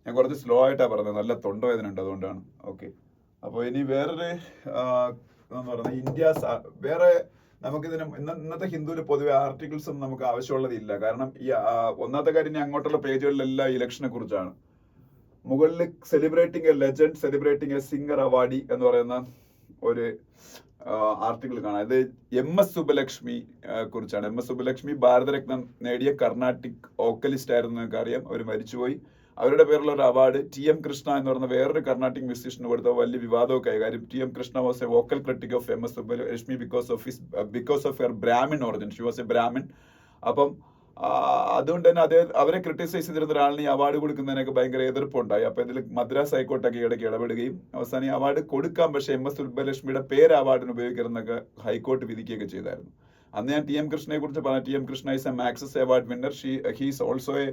ഞാൻ കുറച്ച് സ്ലോ ആയിട്ടാണ് പറഞ്ഞത്, നല്ല തൊണ്ടവേദന ഉണ്ട്, അതുകൊണ്ടാണ്. ഓക്കെ, അപ്പോൾ ഇനി വേറൊരു എന്ന് പറയുന്നത് ഇന്ത്യ വേറെ നമുക്കിതിന് ഇന്നത്തെ ഹിന്ദുവിൽ പൊതുവെ ആർട്ടിക്കിൾസ് ഒന്നും നമുക്ക് ആവശ്യമുള്ളതില്ല. കാരണം ഈ ഒന്നാമത്തെ കാര്യം ഇനി അങ്ങോട്ടുള്ള പേജുകളിലെല്ലാം ഇലക്ഷനെ കുറിച്ചാണ്. മുകളിൽ celebrating a legend, celebrating a singer awardee എന്ന് പറയുന്ന ഒരു ആർട്ടിക്കിൾ കാണാം. ഇത് MS സുബ്ബലക്ഷ്മി കുറിച്ചാണ്. MS സുബ്ബലക്ഷ്മി ഭാരതരത്നം നേടിയ കർണാട്ടിക് വോക്കലിസ്റ്റ് ആയിരുന്നു, നിങ്ങൾക്ക് അറിയാം. അവർ മരിച്ചുപോയി. അവരുടെ പേരിലുള്ള ഒരു അവാർഡ് TM കൃഷ്ണ എന്ന് പറയുന്ന വേറൊരു കർണാട്ടിക് മ്യൂസീഷ്യന് കൊടുത്ത വലിയ വിവാദമൊക്കെ ആയ കാര്യം. TM Krishna was a vocal critic of MS Subbulakshmi because of her Brahmin origin. She was a Brahmin. അപ്പം അതുകൊണ്ട് തന്നെ അവരെ ക്രിട്ടിസൈസ് ചെയ്തിരുന്ന ഒരാളിന് ഈ അവാർഡ് കൊടുക്കുന്നതിനൊക്കെ ഭയങ്കര എതിർപ്പുണ്ടായി. അപ്പൊ ഇതിൽ മദ്രാസ് ഹൈക്കോർട്ടൊക്കെ ഇടയ്ക്ക് ഇടപെടുകയും അവസാനം ഈ അവാർഡ് കൊടുക്കാം, പക്ഷെ MS സുബ്ബലക്ഷ്മിയുടെ പേര് അവാർഡിന് ഉപയോഗിക്കരുതെന്നൊക്കെ ഹൈക്കോർട്ട് വിധിക്കുകയൊക്കെ ചെയ്തായിരുന്നു. അന്ന് ഞാൻ TM കൃഷ്ണയെ കുറിച്ച് പറഞ്ഞു. TM Krishna is A Maxus award winner, he's also A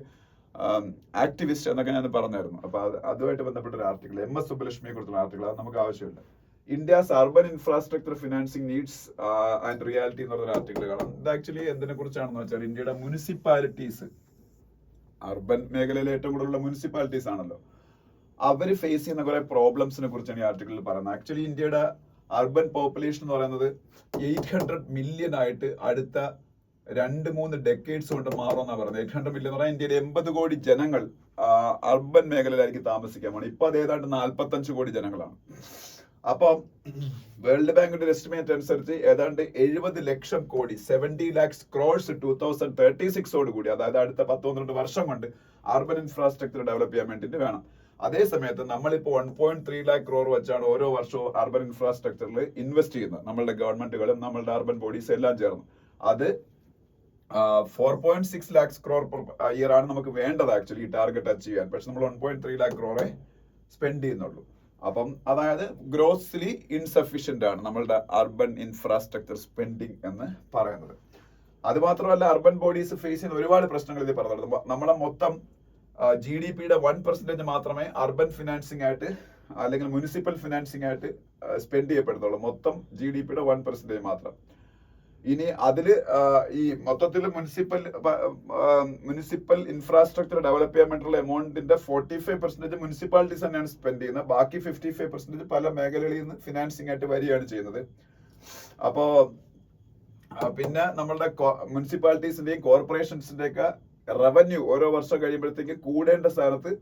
activist എന്നൊക്കെ ഞാൻ പറഞ്ഞായിരുന്നു. അപ്പൊ അതുമായിട്ട് ബന്ധപ്പെട്ട ഒരു ആർട്ടിക്കിൾ, MS സുബ്ബലക്ഷ്മിയെ കുറിച്ചുള്ള ആർട്ടിക്കിൾ, അത് നമുക്ക് ആവശ്യമില്ല. India's urban infrastructure financing needs and reality എന്ന് പറഞ്ഞ ആർട്ടിക്കിൾ കാണാം. ഇത് ആക്ച്വലി എന്തിനെ കുറിച്ചാണെന്ന് വെച്ചാൽ ഇന്ത്യയുടെ മുനിസിപ്പാലിറ്റീസ്, അർബൻ മേഖലയിലെ ഏറ്റവും കൂടുതലുള്ള മുനിസിപ്പാലിറ്റീസ് ആണല്ലോ, അവര് ഫേസ് ചെയ്യുന്ന കുറെ പ്രോബ്ലംസിനെ കുറിച്ചാണ് ഈ ആർട്ടിക്കിളിൽ പറയുന്നത്. ആക്ച്വലി ഇന്ത്യയുടെ അർബൻ പോപ്പുലേഷൻ എന്ന് പറയുന്നത് 800 മില്യൺ ആയിട്ട് അടുത്ത 2-3 ഡെക്കേഡ്സ് കൊണ്ട് മാറുമെന്നാണ് പറയുന്നത്. 800 മില്യൺ എന്ന് പറഞ്ഞാൽ ഇന്ത്യയിലെ 80 കോടി ജനങ്ങൾ അർബൻ മേഖലയിലായിരിക്കും താമസിക്കാൻ പോകണം. ഇപ്പൊ അത് ഏതാണ്ട് 45 കോടി ജനങ്ങളാണ്. അപ്പം വേൾഡ് ബാങ്കിന്റെ എസ്റ്റിമേറ്റ് അനുസരിച്ച് ഏതാണ്ട് 70 ലക്ഷം കോടി 70 lakhs crores 2036 കൂടി, അതായത് അടുത്ത 10-12 വർഷം കൊണ്ട് അർബൻ ഇൻഫ്രാസ്ട്രക്ചർ ഡെവലപ്പ് ചെയ്യാൻ വേണ്ടിയിട്ട് വേണം. അതേ സമയത്ത് നമ്മളിപ്പോ 1.3 lakh crore വെച്ചാണ് ഓരോ വർഷവും അർബൻ ഇൻഫ്രാസ്ട്രക്ചറിൽ ഇൻവെസ്റ്റ് ചെയ്യുന്നത്, നമ്മളുടെ ഗവൺമെന്റുകളും നമ്മളുടെ അർബൻ ബോഡീസ് എല്ലാം ചേർന്ന്. അത് 4.6 lakhs crore ഇയർ ആണ് നമുക്ക് വേണ്ടത് ആക്ച്വലി ഈ ടാർഗറ്റ് അച്ചീവ് ചെയ്യാൻ. പക്ഷെ നമ്മൾ 1.3 lakh crore സ്പെൻഡ് ചെയ്യുന്നുള്ളൂ. അപ്പം അതായത് ഗ്രോസ്ലി ഇൻസഫിഷ്യന്റ് ആണ് നമ്മളുടെ അർബൻ ഇൻഫ്രാസ്ട്രക്ചർ സ്പെൻഡിങ് എന്ന് പറയുന്നത്. അത് മാത്രമല്ല അർബൻ ബോഡീസ് ഫേസ് ചെയ്യുന്ന ഒരുപാട് പ്രശ്നങ്ങൾ ഇത് പറഞ്ഞത്. നമ്മളെ മൊത്തം GDP-യുടെ 1% മാത്രമേ അർബൻ ഫിനാൻസിങ് ആയിട്ട് അല്ലെങ്കിൽ മുനിസിപ്പൽ ഫിനാൻസിങ് ആയിട്ട് സ്പെൻഡ് ചെയ്യപ്പെടുന്നുള്ളൂ. മൊത്തം GDP-യുടെ 1% മാത്രം. ഇനി അതില് ഈ മൊത്തത്തിൽ മുനിസിപ്പൽ ഇൻഫ്രാസ്ട്രക്ചർ ഡെവലപ്പ് ചെയ്യാൻ വേണ്ടിയുള്ള എമൗണ്ടിന്റെ 45% മുനിസിപ്പാലിറ്റീസ് തന്നെയാണ് സ്പെൻഡ് ചെയ്യുന്നത്. ബാക്കി 55% പല മേഖലകളിൽ നിന്ന് ഫിനാൻസിങ് ആയിട്ട് വരികയാണ് ചെയ്യുന്നത്. അപ്പോ പിന്നെ നമ്മളുടെ മുനിസിപ്പാലിറ്റീസിന്റെയും കോർപ്പറേഷൻസിന്റെ ഒക്കെ റവന്യൂ ഓരോ വർഷം കഴിയുമ്പോഴത്തേക്ക് കൂടേണ്ട സ്ഥാനത്ത്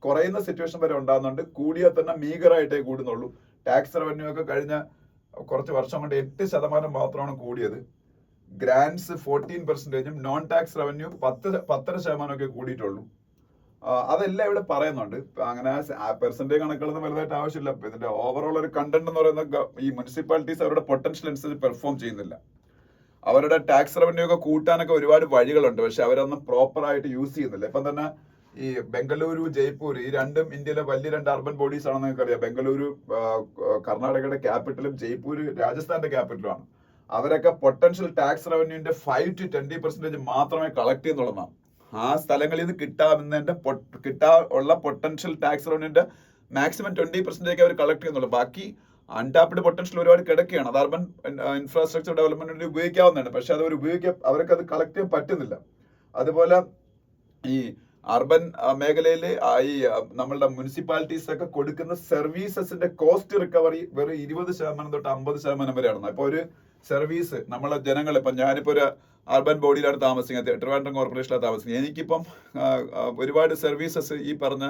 കുറയുന്ന സിറ്റുവേഷൻ വരെ ഉണ്ടാകുന്നുണ്ട്. കൂടിയാൽ തന്നെ മീഗറായിട്ടേ കൂടുന്നുള്ളൂ. ടാക്സ് റവന്യൂ ഒക്കെ കഴിഞ്ഞ കുറച്ച് വർഷം കൊണ്ട് 8% മാത്രമാണ് കൂടിയത്. Grants 14%, non tax revenue 10% കൂടിയിട്ടുള്ളൂ. അതെല്ലാം ഇവിടെ പറയുന്നുണ്ട്. അങ്ങനെ പെർസെന്റേജ് കണക്കുകളൊന്നും വലുതായിട്ട് ആവശ്യമില്ല. ഇതിന്റെ ഓവറോൾ ഒരു കണ്ടന്റ് എന്ന് പറയുന്ന ഈ മുനിസിപ്പാലിറ്റീസ് അവരുടെ പൊട്ടൻഷ്യൽ അനുസരിച്ച് പെർഫോം ചെയ്യുന്നില്ല. അവരുടെ ടാക്സ് റവന്യൂ ഒക്കെ കൂട്ടാനൊക്കെ ഒരുപാട് വഴികളുണ്ട്, പക്ഷെ അവരൊന്നും പ്രോപ്പർ ആയിട്ട് യൂസ് ചെയ്യുന്നില്ല. ഇപ്പം തന്നെ ഈ ബംഗളൂരു, ജയ്പൂർ, ഈ രണ്ടും ഇന്ത്യയിലെ വലിയ 2 അർബൻ ബോഡീസ് ആണെന്ന് നിങ്ങൾക്കറിയാം. ബംഗളൂരു കർണാടകയുടെ ക്യാപിറ്റലും ജയ്പൂർ രാജസ്ഥാന്റെ ക്യാപിറ്റലുമാണ്. അവരൊക്കെ പൊട്ടൻഷ്യൽ ടാക്സ് റവന്യൂന്റെ 5 to 20% മാത്രമേ കളക്ട് ചെയ്യുന്നുള്ളതാണ്. ആ സ്ഥലങ്ങളിൽ നിന്ന് കിട്ടാനുള്ള പൊട്ടൻഷ്യൽ ടാക്സ് റവന്യൂന്റെ മാക്സിമം 20% അവർ കളക്ട് ചെയ്യുന്നുള്ളൂ. ബാക്കി അൺടാപ്ഡ് പൊട്ടൻഷ്യൽ ഒരുപാട് കിടക്കുകയാണ്. അത് അർബൻ ഇൻഫ്രാസ്ട്രക്ചർ ഡെവലപ്മെന്റിന് ഉപയോഗിക്കാവുന്നതാണ്, പക്ഷെ അത് അവർക്ക് അത് കളക്ട് ചെയ്യാൻ പറ്റുന്നില്ല. അതുപോലെ ഈ അർബൻ മേഖലയിൽ ഈ നമ്മളുടെ മുനിസിപ്പാലിറ്റീസ് ഒക്കെ കൊടുക്കുന്ന സർവീസസിന്റെ കോസ്റ്റ് റിക്കവറി വെറും 20% തൊട്ട് 50% വരെയാണ്. ഇപ്പൊ ഒരു സർവീസ് നമ്മളെ ജനങ്ങൾ, ഇപ്പൊ ഞാനിപ്പോ ഒരു അർബൻ ബോഡിയിലാണ് താമസിക്കുന്നത്, ട്രിവാൻഡ്രം കോർപ്പറേഷനിലാണ് താമസിക്കുന്നത്. എനിക്കിപ്പം ഒരുപാട് സർവീസസ് ഈ പറഞ്ഞ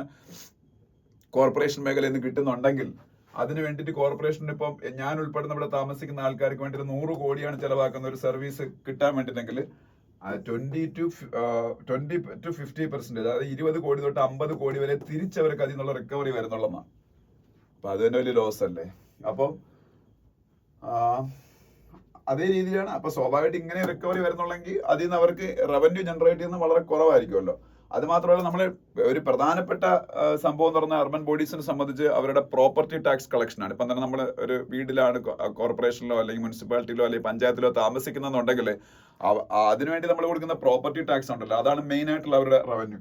കോർപ്പറേഷൻ മേഖലയിൽ നിന്ന് കിട്ടുന്നുണ്ടെങ്കിൽ അതിന് വേണ്ടിയിട്ട് കോർപ്പറേഷന് ഇപ്പം ഞാൻ ഉൾപ്പെടുന്ന ഇവിടെ താമസിക്കുന്ന ആൾക്കാർക്ക് വേണ്ടി 100 കോടിയാണ് ചെലവാക്കുന്ന ഒരു സർവീസ് കിട്ടാൻ വേണ്ടിയിട്ടെങ്കിൽ 20 to 50%, അതായത് 20 കോടി തൊട്ട് 50 കോടി വരെ തിരിച്ചവർക്ക് അതിൽ നിന്നുള്ള റിക്കവറി വരുന്നുള്ളതാണ്. അപ്പൊ അത് തന്നെ വലിയ ലോസ് അല്ലേ. അപ്പം അതേ രീതിയിലാണ്. അപ്പൊ സ്വാഭാവികമായിട്ട് ഇങ്ങനെ റിക്കവറി വരുന്നുള്ളെങ്കിൽ അതിൽ നിന്ന് അവർക്ക് റവന്യൂ ജനറേറ്റ് ചെയ്യുന്നത് വളരെ കുറവായിരിക്കുമല്ലോ. അത് മാത്രമല്ല നമ്മൾ ഒരു പ്രധാനപ്പെട്ട സംഭവം എന്ന് പറഞ്ഞാൽ അർബൻ ബോഡീസിനെ സംബന്ധിച്ച് അവരുടെ പ്രോപ്പർട്ടി ടാക്സ് കളക്ഷനാണ്. ഇപ്പം തന്നെ നമ്മൾ ഒരു വീട്ടിലാണ് കോർപ്പറേഷനിലോ അല്ലെങ്കിൽ മുനിസിപ്പാലിറ്റിയിലോ അല്ലെങ്കിൽ പഞ്ചായത്തിലോ താമസിക്കുന്നുണ്ടെങ്കിൽ അതിനുവേണ്ടി നമ്മൾ കൊടുക്കുന്ന പ്രോപ്പർട്ടി ടാക്സ് ഉണ്ടല്ലോ, അതാണ് മെയിൻ ആയിട്ടുള്ള അവരുടെ റവന്യൂ.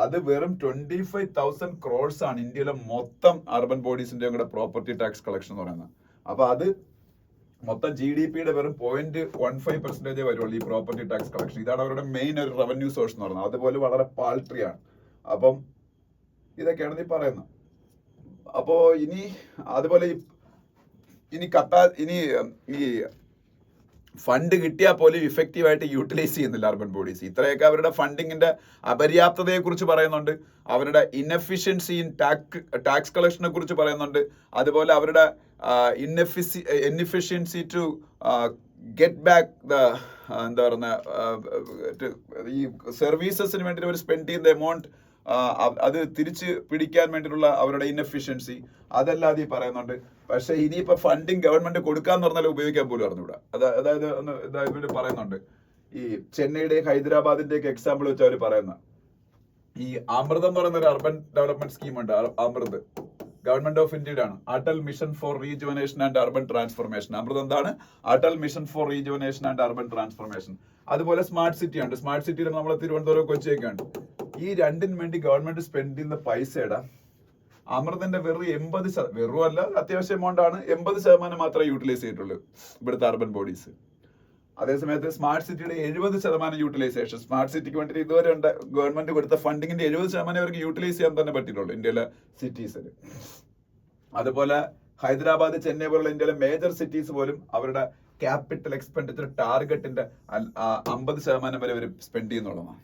അത് വെറും 25,000 crores ആണ് ഇന്ത്യയിലെ മൊത്തം അർബൻ ബോഡീസിന്റെ കൂടെ പ്രോപ്പർട്ടി ടാക്സ് കളക്ഷൻ എന്ന് പറയുന്നത്. അപ്പൊ അത് മൊത്തം GDP-യുടെ വെറും 0.15% വരുള്ളൂ ഈ പ്രോപ്പർട്ടി ടാക്സ് കളക്ഷൻ. ഇതാണ് അവരുടെ മെയിൻ ഒരു റവന്യൂ സോഴ്സ് എന്ന് പറയുന്നത്. അതുപോലെ വളരെ പാൾട്രിയാണ്. അപ്പം ഇതൊക്കെയാണ് നീ പറയുന്നത്. അപ്പോ ഇനി അതുപോലെ ഇനി ഈ ഫണ്ട് കിട്ടിയാൽ പോലും ഇഫക്റ്റീവായിട്ട് യൂട്ടിലൈസ് ചെയ്യുന്നില്ല അർബൻ ബോഡീസ്. ഇത്രയൊക്കെ അവരുടെ ഫണ്ടിങ്ങിന്റെ അപര്യാപ്തതയെ കുറിച്ച് പറയുന്നുണ്ട്, അവരുടെ ഇൻഎഫിഷ്യൻസി ഇൻ ടാക്സ് കളക്ഷനെ കുറിച്ച് പറയുന്നുണ്ട്, അതുപോലെ അവരുടെ ഇൻഎഫിഷ്യൻസി ടു ഗെറ്റ് ബാക്ക് എന്താ പറയുന്ന ഈ സർവീസസിന് വേണ്ടി അവർ സ്പെൻഡ് ചെയ്യുന്ന എമൗണ്ട് അത് തിരിച്ച് പിടിക്കാൻ വേണ്ടിയിട്ടുള്ള അവരുടെ ഇൻഎഫിഷ്യൻസി അതെല്ലാം ഈ പറയുന്നുണ്ട്. പക്ഷെ ഇനിയിപ്പോ ഫണ്ടിങ് ഗവൺമെന്റ് കൊടുക്കാന്ന് പറഞ്ഞാൽ ഉപയോഗിക്കാൻ പോലും അറിഞ്ഞൂടാ. അതായത് ഇവര് പറയുന്നുണ്ട്, ഈ ചെന്നൈയുടെ ഹൈദരാബാദിന്റെ ഒക്കെ എക്സാമ്പിൾ വെച്ച് അവർ പറയുന്ന ഈ അമൃതം എന്ന് പറയുന്ന ഒരു അർബൻ ഡെവലപ്മെന്റ് സ്കീമുണ്ട്. അമൃത് ഗവൺമെന്റ് ഓഫ് ഇന്ത്യയുടെ ആണ്. Atal mission for rejuvenation and urban transformation. AMRUT എന്താണ്? Atal mission for rejuvenation and urban transformation. അതുപോലെ സ്മാർട്ട് സിറ്റി ഉണ്ട്. സ്മാർട്ട് സിറ്റിയിൽ നമ്മളെ തിരുവനന്തപുരം, കൊച്ചിയൊക്കെ ഉണ്ട്. ഈ രണ്ടിന് വേണ്ടി ഗവൺമെന്റ് സ്പെൻഡ് ചെയ്യുന്ന പൈസയുടെ അമൃതിന്റെ വെറും 80%, വെറും അല്ല അത്യാവശ്യം എമൗണ്ട് ആണ്, 80% മാത്രമേ യൂട്ടിലൈസ് ചെയ്തിട്ടുള്ളൂ ഇവിടുത്തെ അർബൻ ബോഡീസ്. അതേസമയത്ത് സ്മാർട്ട് സിറ്റിയുടെ 70% യൂട്ടിലൈസേഷൻ, സ്മാർട്ട് സിറ്റിക്ക് വേണ്ടി ഇതുവരെ ഗവൺമെന്റ് കൊടുത്ത ഫണ്ടിങ്ങിന്റെ 70% അവർക്ക് യൂട്ടിലൈസ് ചെയ്യാൻ തന്നെ പറ്റിയിട്ടുള്ളൂ ഇന്ത്യയിലെ സിറ്റീസിൽ. അതുപോലെ ഹൈദരാബാദ്, ചെന്നൈ പോലുള്ള ഇന്ത്യയിലെ മേജർ സിറ്റീസ് പോലും അവരുടെ ക്യാപിറ്റൽ എക്സ്പെൻഡിച്ചർ ടാർഗറ്റിന്റെ 50% വരെ അവർ സ്പെൻഡ് ചെയ്യുന്നുള്ളതാണ്.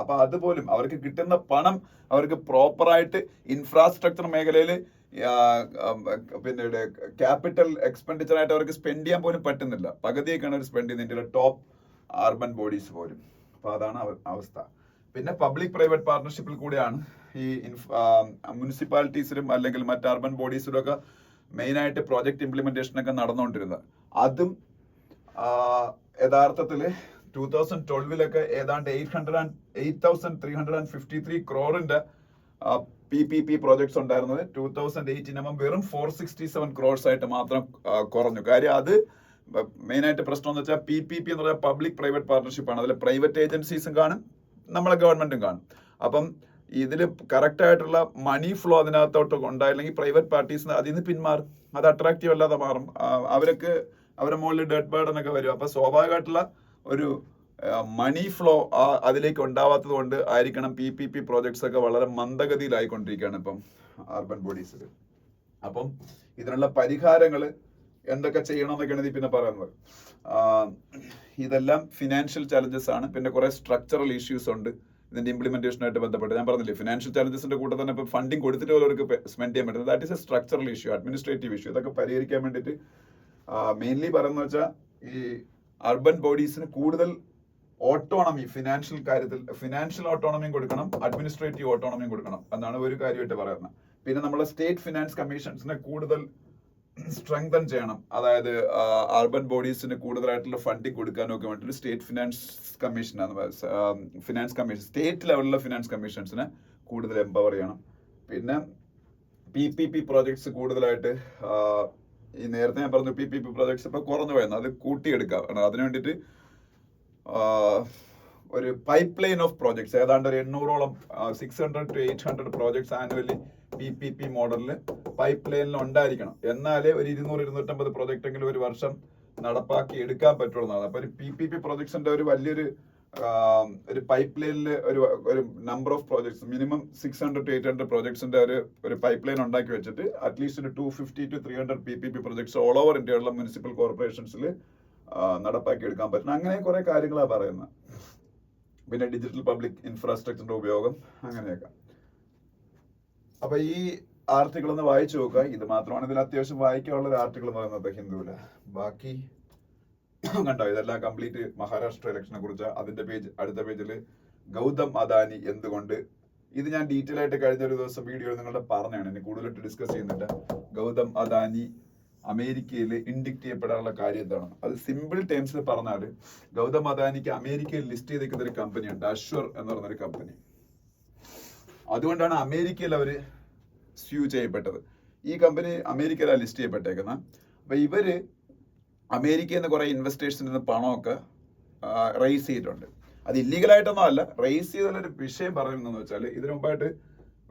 അപ്പൊ അതുപോലും അവർക്ക് കിട്ടുന്ന പണം അവർക്ക് പ്രോപ്പറായിട്ട് ഇൻഫ്രാസ്ട്രക്ചർ മേഖലയിൽ പിന്നെ ക്യാപിറ്റൽ എക്സ്പെൻഡിച്ചർ ആയിട്ട് അവർക്ക് സ്പെൻഡ് ചെയ്യാൻ പോലും പറ്റുന്നില്ല. പകുതിയൊക്കെയാണ് അവർ സ്പെൻഡ് ചെയ്യുന്നത് ഇന്ത്യയിലെ ടോപ്പ് അർബൻ ബോഡീസ് പോലും. അപ്പൊ അതാണ് അവസ്ഥ. പിന്നെ പബ്ലിക് പ്രൈവറ്റ് പാർട്ണർഷിപ്പിൽ കൂടെയാണ് ഈ മുനിസിപ്പാലിറ്റീസിലും അല്ലെങ്കിൽ മറ്റ് അർബൻ ബോഡീസിലും ഒക്കെ മെയിനായിട്ട് പ്രോജക്ട് ഇംപ്ലിമെന്റേഷൻ ഒക്കെ നടന്നുകൊണ്ടിരുന്നത്. അതും യഥാർത്ഥത്തില് 2012 ഏതാണ്ട് 8,353 crore PPP പ്രോജക്ട്സ് ഉണ്ടായിരുന്നത് 2018 വെറും 467 crores ആയിട്ട് മാത്രം കുറഞ്ഞു. കാര്യം അത് മെയിനായിട്ട് പ്രശ്നം എന്ന് വെച്ചാൽ PPP എന്ന് പറയുന്നത് പബ്ലിക് പ്രൈവറ്റ് പാർട്ണർഷിപ്പ് ആണ്. അതിൽ പ്രൈവറ്റ് ഏജൻസീസും കാണും, നമ്മളെ ഗവൺമെന്റും കാണും. അപ്പം ഇതിൽ കറക്റ്റ് ആയിട്ടുള്ള മണി ഫ്ലോ അതിനകത്തോട്ട് ഉണ്ടായില്ലെങ്കിൽ പ്രൈവറ്റ് പാർട്ടീസിന് അതിൽ നിന്ന് പിന്മാറും. അത് അട്രാക്റ്റീവ് അല്ലാതെ മാറും. അവരുടെ മുകളിൽ ഡെഡ് ബേർഡൻ ഒക്കെ വരും. അപ്പൊ സ്വാഭാവികമായിട്ടുള്ള ഒരു മണി ഫ്ലോ അതിലേക്ക് ഉണ്ടാവാത്തത് കൊണ്ട് ആയിരിക്കണം PPP പ്രോജക്ട്സ് ഒക്കെ വളരെ മന്ദഗതിയിലായിക്കൊണ്ടിരിക്കുകയാണ് ഇപ്പം അർബൻ ബോഡീസിൽ. അപ്പം ഇതിനുള്ള പരിഹാരങ്ങൾ എന്തൊക്കെ ചെയ്യണമെന്നൊക്കെയാണ് ഇത് പിന്നെ പറയുന്നത്. ഇതെല്ലാം ഫിനാൻഷ്യൽ ചാലഞ്ചസ് ആണ്. പിന്നെ കുറെ സ്ട്രക്ചറൽ ഇഷ്യൂസ് ഉണ്ട് ഇതിന്റെ ഇംപ്ലിമെന്റേഷനായിട്ട് ബന്ധപ്പെട്ട്. ഞാൻ പറഞ്ഞില്ലേ, ഫിനാൻഷ്യൽ ചാലഞ്ചസിന്റെ കൂടെ തന്നെ ഇപ്പൊ ഫണ്ടിങ് കൊടുത്തിട്ട് അവർക്ക് സ്പെൻഡ് ചെയ്യാൻ പറ്റുന്നത്. That is A structural issue, administrative issue. ഇതൊക്കെ പരിഹരിക്കാൻ വേണ്ടിയിട്ട് മെയിൻലി പറയുന്നത് വെച്ചാൽ ഈ അർബൻ ബോഡീസിന് കൂടുതൽ ഓട്ടോണമി, ഫിനാൻഷ്യൽ ഓട്ടോണമിയും കൊടുക്കണം, അഡ്മിനിസ്ട്രേറ്റീവ് ഓട്ടോണമിയും കൊടുക്കണം എന്നാണ് ഒരു കാര്യമായിട്ട് പറയുന്നത്. പിന്നെ നമ്മളെ സ്റ്റേറ്റ് ഫിനാൻസ് കമ്മീഷൻസിനെ കൂടുതൽ സ്ട്രെങ്തൻ ചെയ്യണം. അതായത് അർബൻ ബോഡീസിന് കൂടുതലായിട്ടുള്ള ഫണ്ടിങ് കൊടുക്കാനും ഒക്കെ വേണ്ടിയിട്ട് സ്റ്റേറ്റ് ഫിനാൻസ് കമ്മീഷൻ, സ്റ്റേറ്റ് ലെവലിലുള്ള ഫിനാൻസ് കമ്മീഷൻസിനെ കൂടുതൽ എംപവർ ചെയ്യണം. പിന്നെ PPP പ്രോജക്ട്സ് കൂടുതലായിട്ട് ഈ നേരത്തെ ഞാൻ പറഞ്ഞു PPP പ്രോജക്ട്സ് ഇപ്പൊ കുറഞ്ഞു പോയെന്ന്, അത് കൂട്ടിയെടുക്കാം. അതിനു വേണ്ടിയിട്ട് ഒരു പൈപ്പ് ലൈൻ ഓഫ് പ്രോജക്ട്സ് ഏതാണ്ട് ഒരു 800ഓളം 600 to 800 പ്രോജക്ട്സ് ആനുവലി PPP മോഡലിൽ പൈപ്പ് ലൈനിൽ ഉണ്ടായിരിക്കണം. എന്നാലേ ഒരു 200-250 പ്രോജക്റ്റ് എങ്കിലും ഒരു വർഷം നടപ്പാക്കി എടുക്കാൻ പറ്റുള്ളൂ. അപ്പൊ ഒരു PPP പ്രോജക്ട്സിന്റെ ഒരു വലിയൊരു ഒരു പൈപ്പ് ലൈനിൽ ഒരു number of projects minimum 600 to 800 പ്രോജക്ട്സിന്റെ ഒരു പൈപ്പ് ലൈൻ ഉണ്ടാക്കി വെച്ചിട്ട് അറ്റ്ലീസ്റ്റ് ഒരു 250 to 300 PPP projects all over ഇന്ത്യയുള്ള മുനിസിപ്പൽ കോർപ്പറേഷൻസിൽ നടപ്പാക്കി എടുക്കാൻ പറ്റണം. അങ്ങനെ കുറെ കാര്യങ്ങളാണ് പറയുന്നത്. പിന്നെ ഡിജിറ്റൽ പബ്ലിക് ഇൻഫ്രാസ്ട്രക്ചറിന്റെ ഉപയോഗം, അങ്ങനെയൊക്കെ. അപ്പൊ ഈ ആർട്ടിക്കിൾ ഒന്ന് വായിച്ചു നോക്കുക. ഇത് മാത്രമാണ് ഇതിൽ അത്യാവശ്യം വായിക്കാനുള്ള ഒരു ആർട്ടിക്കിൾ എന്ന് പറയുന്നത് ഹിന്ദുവില്. ബാക്കി കണ്ടോ, ഇതെല്ലാം കംപ്ലീറ്റ് മഹാരാഷ്ട്ര ഇലക്ഷനെ കുറിച്ച്. അതിന്റെ അടുത്ത പേജിൽ ഗൗതം അദാനി എന്തുകൊണ്ട്, ഇത് ഞാൻ ഡീറ്റെയിൽ ആയിട്ട് കഴിഞ്ഞ ഒരു ദിവസം വീഡിയോ നിങ്ങളുടെ പറഞ്ഞാണ്, ഇനി കൂടുതലായിട്ട് ഡിസ്കസ് ചെയ്യുന്നില്ല. ഗൗതം അദാനി അമേരിക്കയിൽ ഇൻഡിക്റ്റ് ചെയ്യപ്പെടാനുള്ള കാര്യം എന്താണ്? അത് സിമ്പിൾ ടേംസിൽ പറഞ്ഞാൽ ഗൗതം അദാനിക്ക് അമേരിക്കയിൽ ലിസ്റ്റ് ചെയ്തിരിക്കുന്ന ഒരു കമ്പനിയുണ്ട്, അഷ്വർ എന്ന് പറഞ്ഞൊരു കമ്പനി. അതുകൊണ്ടാണ് അമേരിക്കയിൽ അവർ സ്യൂ ചെയ്യപ്പെട്ടത്. ഈ കമ്പനി അമേരിക്കയിലാണ് ലിസ്റ്റ് ചെയ്യപ്പെട്ടേക്കുന്നത്. അപ്പൊ ഇവര് അമേരിക്കയിൽ നിന്ന് കുറെ ഇൻവെസ്റ്റേഴ്സിൽ നിന്ന് പണമൊക്കെ റൈസ് ചെയ്തിട്ടുണ്ട്. അത് ഇല്ലീഗലായിട്ടൊന്നും അല്ല. റേസ് ചെയ്തുള്ളൊരു വിഷയം പറയുന്നതെന്ന് വെച്ചാൽ ഇതിനു മുമ്പായിട്ട്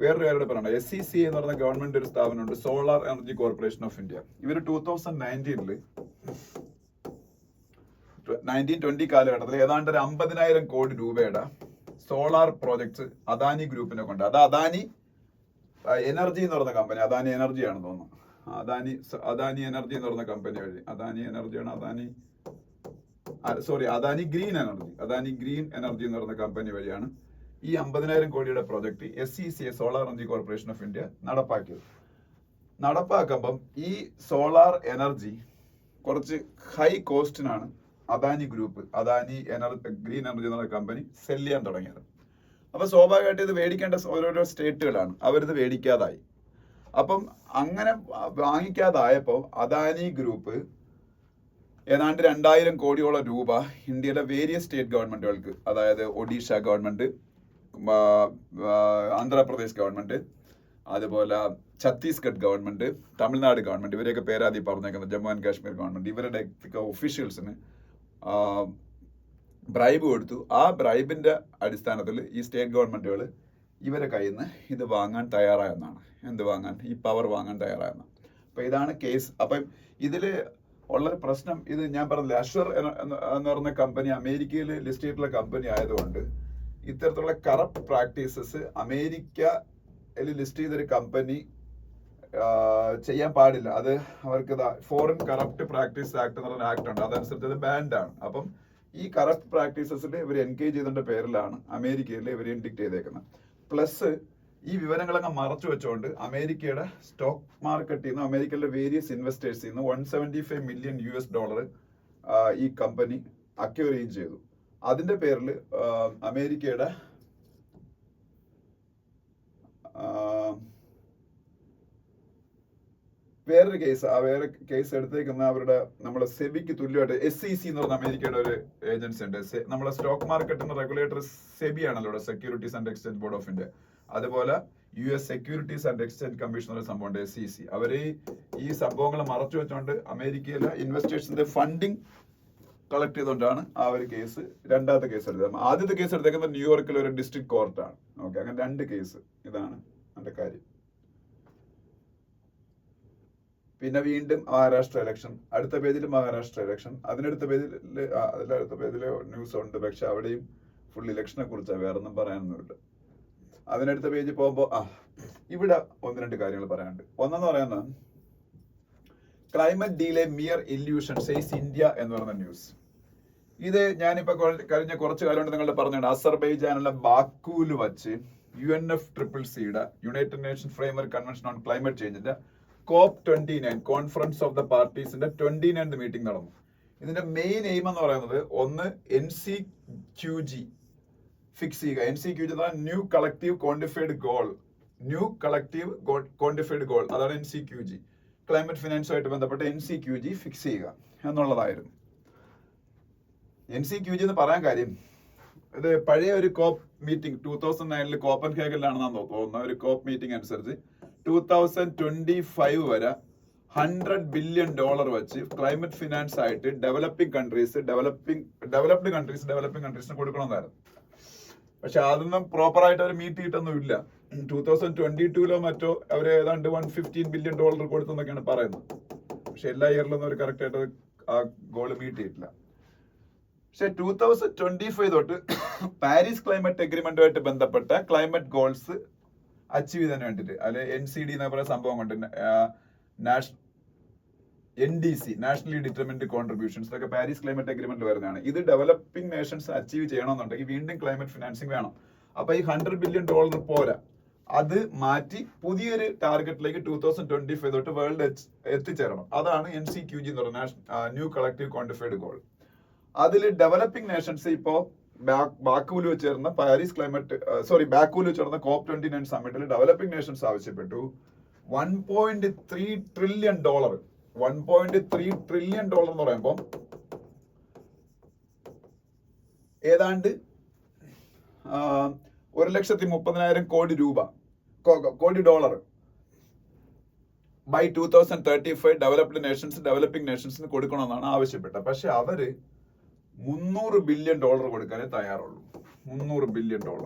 വേറൊരു കാര്യോട് പറയണം. SEC എന്ന് പറയുന്ന ഗവൺമെന്റ് ഒരു സ്ഥാപനമുണ്ട്, solar energy corporation of India. ഇവർ 2019-20 കാലഘട്ടത്തിൽ ഏതാണ്ട് ഒരു 50,000 കോടി രൂപയുടെ സോളാർ പ്രോജക്ട്സ് അദാനി ഗ്രൂപ്പിനെ കൊണ്ട്, അത് അദാനി എനർജി എന്ന് പറയുന്ന കമ്പനി, അദാനി എനർജി ആണെന്ന് തോന്നുന്നു, അദാനി എനർജി എന്ന് പറയുന്ന കമ്പനി വഴി, അദാനി എനർജിയാണ്, അദാനി ഗ്രീൻ എനർജി എന്ന് പറയുന്ന കമ്പനി വഴിയാണ് ഈ 50,000 കോടിയുടെ project SEC, solar energy corporation of India നടപ്പാക്കിയത്. നടപ്പാക്കുമ്പം ഈ സോളാർ എനർജി കുറച്ച് ഹൈ കോസ്റ്റിനാണ് അദാനി ഗ്രൂപ്പ്, ഗ്രീൻ എനർജി എന്ന് പറയുന്ന കമ്പനി സെല് ചെയ്യാൻ തുടങ്ങിയത്. അപ്പൊ സ്വാഭാവികമായിട്ട് ഇത് മേടിക്കേണ്ട ഓരോരോ സ്റ്റേറ്റുകളാണ്, അവരിത് മേടിക്കാതായി. അപ്പം അങ്ങനെ വാങ്ങിക്കാതായപ്പോൾ അദാനി ഗ്രൂപ്പ് ഏതാണ്ട് 2,000 കോടിയോളം രൂപ ഇന്ത്യയിലെ വേരിയസ് സ്റ്റേറ്റ് ഗവൺമെന്റുകൾക്ക്, അതായത് ഒഡീഷ ഗവൺമെന്റ്, ആന്ധ്രാപ്രദേശ് ഗവൺമെന്റ്, അതുപോലെ ഛത്തീസ്ഗഡ് ഗവൺമെന്റ്, തമിഴ്നാട് ഗവൺമെന്റ്, ഇവരെയൊക്കെ പേരാതി പറഞ്ഞേക്കുന്നത്, ജമ്മു ആൻഡ് കാശ്മീർ ഗവൺമെന്റ്, ഇവരുടെ ഒഫീഷ്യൽസിന് ബ്രൈബ് കൊടുത്തു. ആ ബ്രൈബിന്റെ അടിസ്ഥാനത്തിൽ ഈ സ്റ്റേറ്റ് ഗവൺമെന്റുകൾ ഇവരെ കയ്യിൽ നിന്ന് ഇത് വാങ്ങാൻ തയ്യാറായെന്നാണ്. ഈ പവർ വാങ്ങാൻ തയ്യാറായെന്നാണ്. അപ്പൊ ഇതാണ് കേസ്. അപ്പം ഇതില് ഉള്ളൊരു പ്രശ്നം, ഇത് ഞാൻ പറഞ്ഞില്ല, അഷർ എന്ന് പറഞ്ഞ കമ്പനി അമേരിക്കയിൽ ലിസ്റ്റ് ചെയ്തിട്ടുള്ള കമ്പനി ആയതുകൊണ്ട് ഇത്തരത്തിലുള്ള കറപ്റ്റ് പ്രാക്ടീസസ് അമേരിക്കയിൽ ലിസ്റ്റ് ചെയ്തൊരു കമ്പനി ചെയ്യാൻ പാടില്ല. അത് അവർക്ക് ഫോറിൻ കറപ്റ്റ് പ്രാക്ടീസ് ആക്ട് എന്ന് പറഞ്ഞ ആക്ട് ഉണ്ട്, അതനുസരിച്ച് അത് ബാൻഡാണ്. അപ്പം ഈ കറപ്റ്റ് പ്രാക്ടീസസിൽ ഇവർ എൻഗേജ് ചെയ്തതിന്റെ പേരിലാണ് അമേരിക്കയിൽ ഇവർ ഇൻഡിക്റ്റ് ചെയ്തേക്കുന്നത്. പ്ലസ് ഈ വിവരങ്ങളൊക്കെ മറച്ചു വെച്ചുകൊണ്ട് അമേരിക്കയുടെ സ്റ്റോക്ക് മാർക്കറ്റിൽ നിന്ന്, അമേരിക്കയിലെ വേരിയസ് ഇൻവെസ്റ്റേഴ്സിൽ നിന്ന് $175 മില്യൺ ഈ കമ്പനി അക്വയർ ചെയ്തു. അതിന്റെ പേരിൽ അമേരിക്കയുടെ വേറൊരു കേസ് എടുത്തേക്കുന്ന അവരുടെ നമ്മളെ സെബിക്ക് തുല്യമായിട്ട് SEC എന്ന് പറഞ്ഞ അമേരിക്കയുടെ ഒരു ഏജൻസി ഉണ്ട്. നമ്മളെ സ്റ്റോക്ക് മാർക്കറ്റിന്റെ റെഗുലേറ്റർ സെബി ആണല്ലോ ഇവിടെ, securities and exchange board of India. അതുപോലെ US securities and exchange commission എന്ന സംഭവമുണ്ട്, SEC. അവര് ഈ സംഭവങ്ങൾ മറച്ചു വെച്ചുകൊണ്ട് അമേരിക്കയിലെ ഇൻവെസ്റ്റേഴ്സിന്റെ ഫണ്ടിങ് കളക്ട് ചെയ്തുകൊണ്ടാണ് ആ ഒരു കേസ്, രണ്ടാമത്തെ കേസ് എടുത്തത്. ആദ്യത്തെ കേസ് എടുത്തേക്കുന്നത് ന്യൂയോർക്കിലെ ഒരു ഡിസ്ട്രിക്ട് കോർട്ടാണ്. ഓക്കെ, അങ്ങനെ 2 കേസ്. ഇതാണ് അതിന്റെ കാര്യം. പിന്നെ വീണ്ടും മഹാരാഷ്ട്ര ഇലക്ഷൻ, അടുത്ത പേജിൽ മഹാരാഷ്ട്ര ഇലക്ഷൻ, അതിനടുത്ത പേജിൽ ന്യൂസ് ഉണ്ട്, പക്ഷെ അവിടെയും ഫുൾ ഇലക്ഷനെ കുറിച്ചാണ്, വേറെ ഒന്നും പറയാനൊന്നുമില്ല. അതിനടുത്ത പേജിൽ പോകുമ്പോൾ ഇവിടെ 1-2 കാര്യങ്ങൾ പറയാനുണ്ട്. ഒന്നെന്ന് പറയുന്നത് climate deal a mere illusion says India എന്ന് പറയുന്ന ന്യൂസ്. ഇത് ഞാനിപ്പോ കഴിഞ്ഞ കുറച്ചു കാലം കൊണ്ട് നിങ്ങളുടെ പറഞ്ഞിട്ടുണ്ട്. അസർബൈജാനിലെ ബാക്കൂല് വച്ച് UNFCCCയുടെ united nation framework convention on climate ചേഞ്ചിന്റെ COP29 കോൺഫറൻസ് ഓഫ് ദ പാർട്ടീസിന്റെ 29th മീറ്റിംഗ് നടന്നു. ഇതിന്റെ മെയിൻ എയിം എന്ന് പറയുന്നത് ഒന്ന് NCQG ഫിക്സ് ചെയ്യുക. NCQG എന്ന് പറഞ്ഞാൽ ന്യൂ കളക്റ്റീവ് ക്വാണ്ടിഫൈഡ് ഗോൾ, അതാണ് NCQG. ക്ലൈമറ്റ് ഫിനാൻസുമായിട്ട് ബന്ധപ്പെട്ട് NCQG ഫിക്സ് ചെയ്യുക എന്നുള്ളതായിരുന്നു. NCQG എന്ന് പറയാൻ കാര്യം, ഇത് പഴയ ഒരു കോപ്പ് മീറ്റിംഗ് 2009 കോപ്പൻഹേഗനിലാണെന്നാണ് തോന്നുന്നത്. ഒരു കോപ്പ് മീറ്റിംഗ് അനുസരിച്ച് 2025 വരെ $100 ബില്യൺ വെച്ച് ക്ലൈമറ്റ് ഫിനാൻസ് ആയിട്ട് ഡെവലപ്പിംഗ് കൺട്രീസിന് കൊടുക്കണമെന്നായിരുന്നു. പക്ഷെ അതൊന്നും പ്രോപ്പർ ആയിട്ട് അവർ മീറ്റ് ചെയ്തിട്ടൊന്നുമില്ല. 2022 മറ്റോ അവർ ഏതാണ്ട് $115 ബില്യൺ കൊടുത്തെന്നൊക്കെയാണ് പറയുന്നത്. പക്ഷെ എല്ലാ ഇയറിലൊന്നും അവർ കറക്റ്റ് ആയിട്ട് ആ ഗോൾ മീറ്റ് ചെയ്തിട്ടില്ല. പക്ഷെ 2025 തൊട്ട് പാരീസ് ക്ലൈമറ്റ് അഗ്രിമെന്റുമായിട്ട് ബന്ധപ്പെട്ട ക്ലൈമറ്റ് ഗോൾസ് അച്ചീവ് ചെയ്യാൻ വേണ്ടിയിട്ട്, അല്ലെ NCD എന്ന പറയുന്ന സംഭവം കൊണ്ട് NDC, നാഷണലി ഡിറ്റർമിൻഡ് കോൺട്രിബ്യൂഷൻസ്, ഇതൊക്കെ പാരീസ് ക്ലൈമറ്റ് അഗ്രിമെന്റ് വരുന്നതാണ്. ഇത് ഡെവലപ്പിംഗ് നേഷൻസ് അച്ചീവ് ചെയ്യണമെന്നുണ്ടെങ്കിൽ വീണ്ടും ക്ലൈമറ്റ് ഫിനാൻസിങ് വേണം. അപ്പൊ ഈ $100 ബില്യൺ പോരാ, അത് മാറ്റി പുതിയൊരു ടാർഗറ്റിലേക്ക് 2025 തൊട്ട് വേൾഡ് എത്തിച്ചേരണം. അതാണ് NCQG എന്ന് പറയുന്ന ന്യൂ കളക്റ്റീവ് ക്വാണ്ടിഫൈഡ് ഗോൾ. അതിൽ ഡെവലപ്പിംഗ് നേഷൻസ് ഇപ്പോ ബാക്കൂല് വെച്ച് ചേർന്ന COP29 സമ്മിറ്റിൽ ഡെവലപ്പിംഗ് നേഷൻസ് ആവശ്യപ്പെട്ടു $1.3 ട്രില്യൺ. $1.3 ട്രില്യൺ എന്ന് പറയുമ്പോൾ ഏതാണ്ട് 1,30,000 കോടി ഡോളർ ബൈ 2035 ഡെവലപ്പിംഗ് നേഷൻസിന് കൊടുക്കണമെന്നാണ് ആവശ്യപ്പെട്ടത്. പക്ഷെ അവര് $300 ബില്യൺ കൊടുക്കാനേ തയ്യാറുള്ളൂ. $300 billion.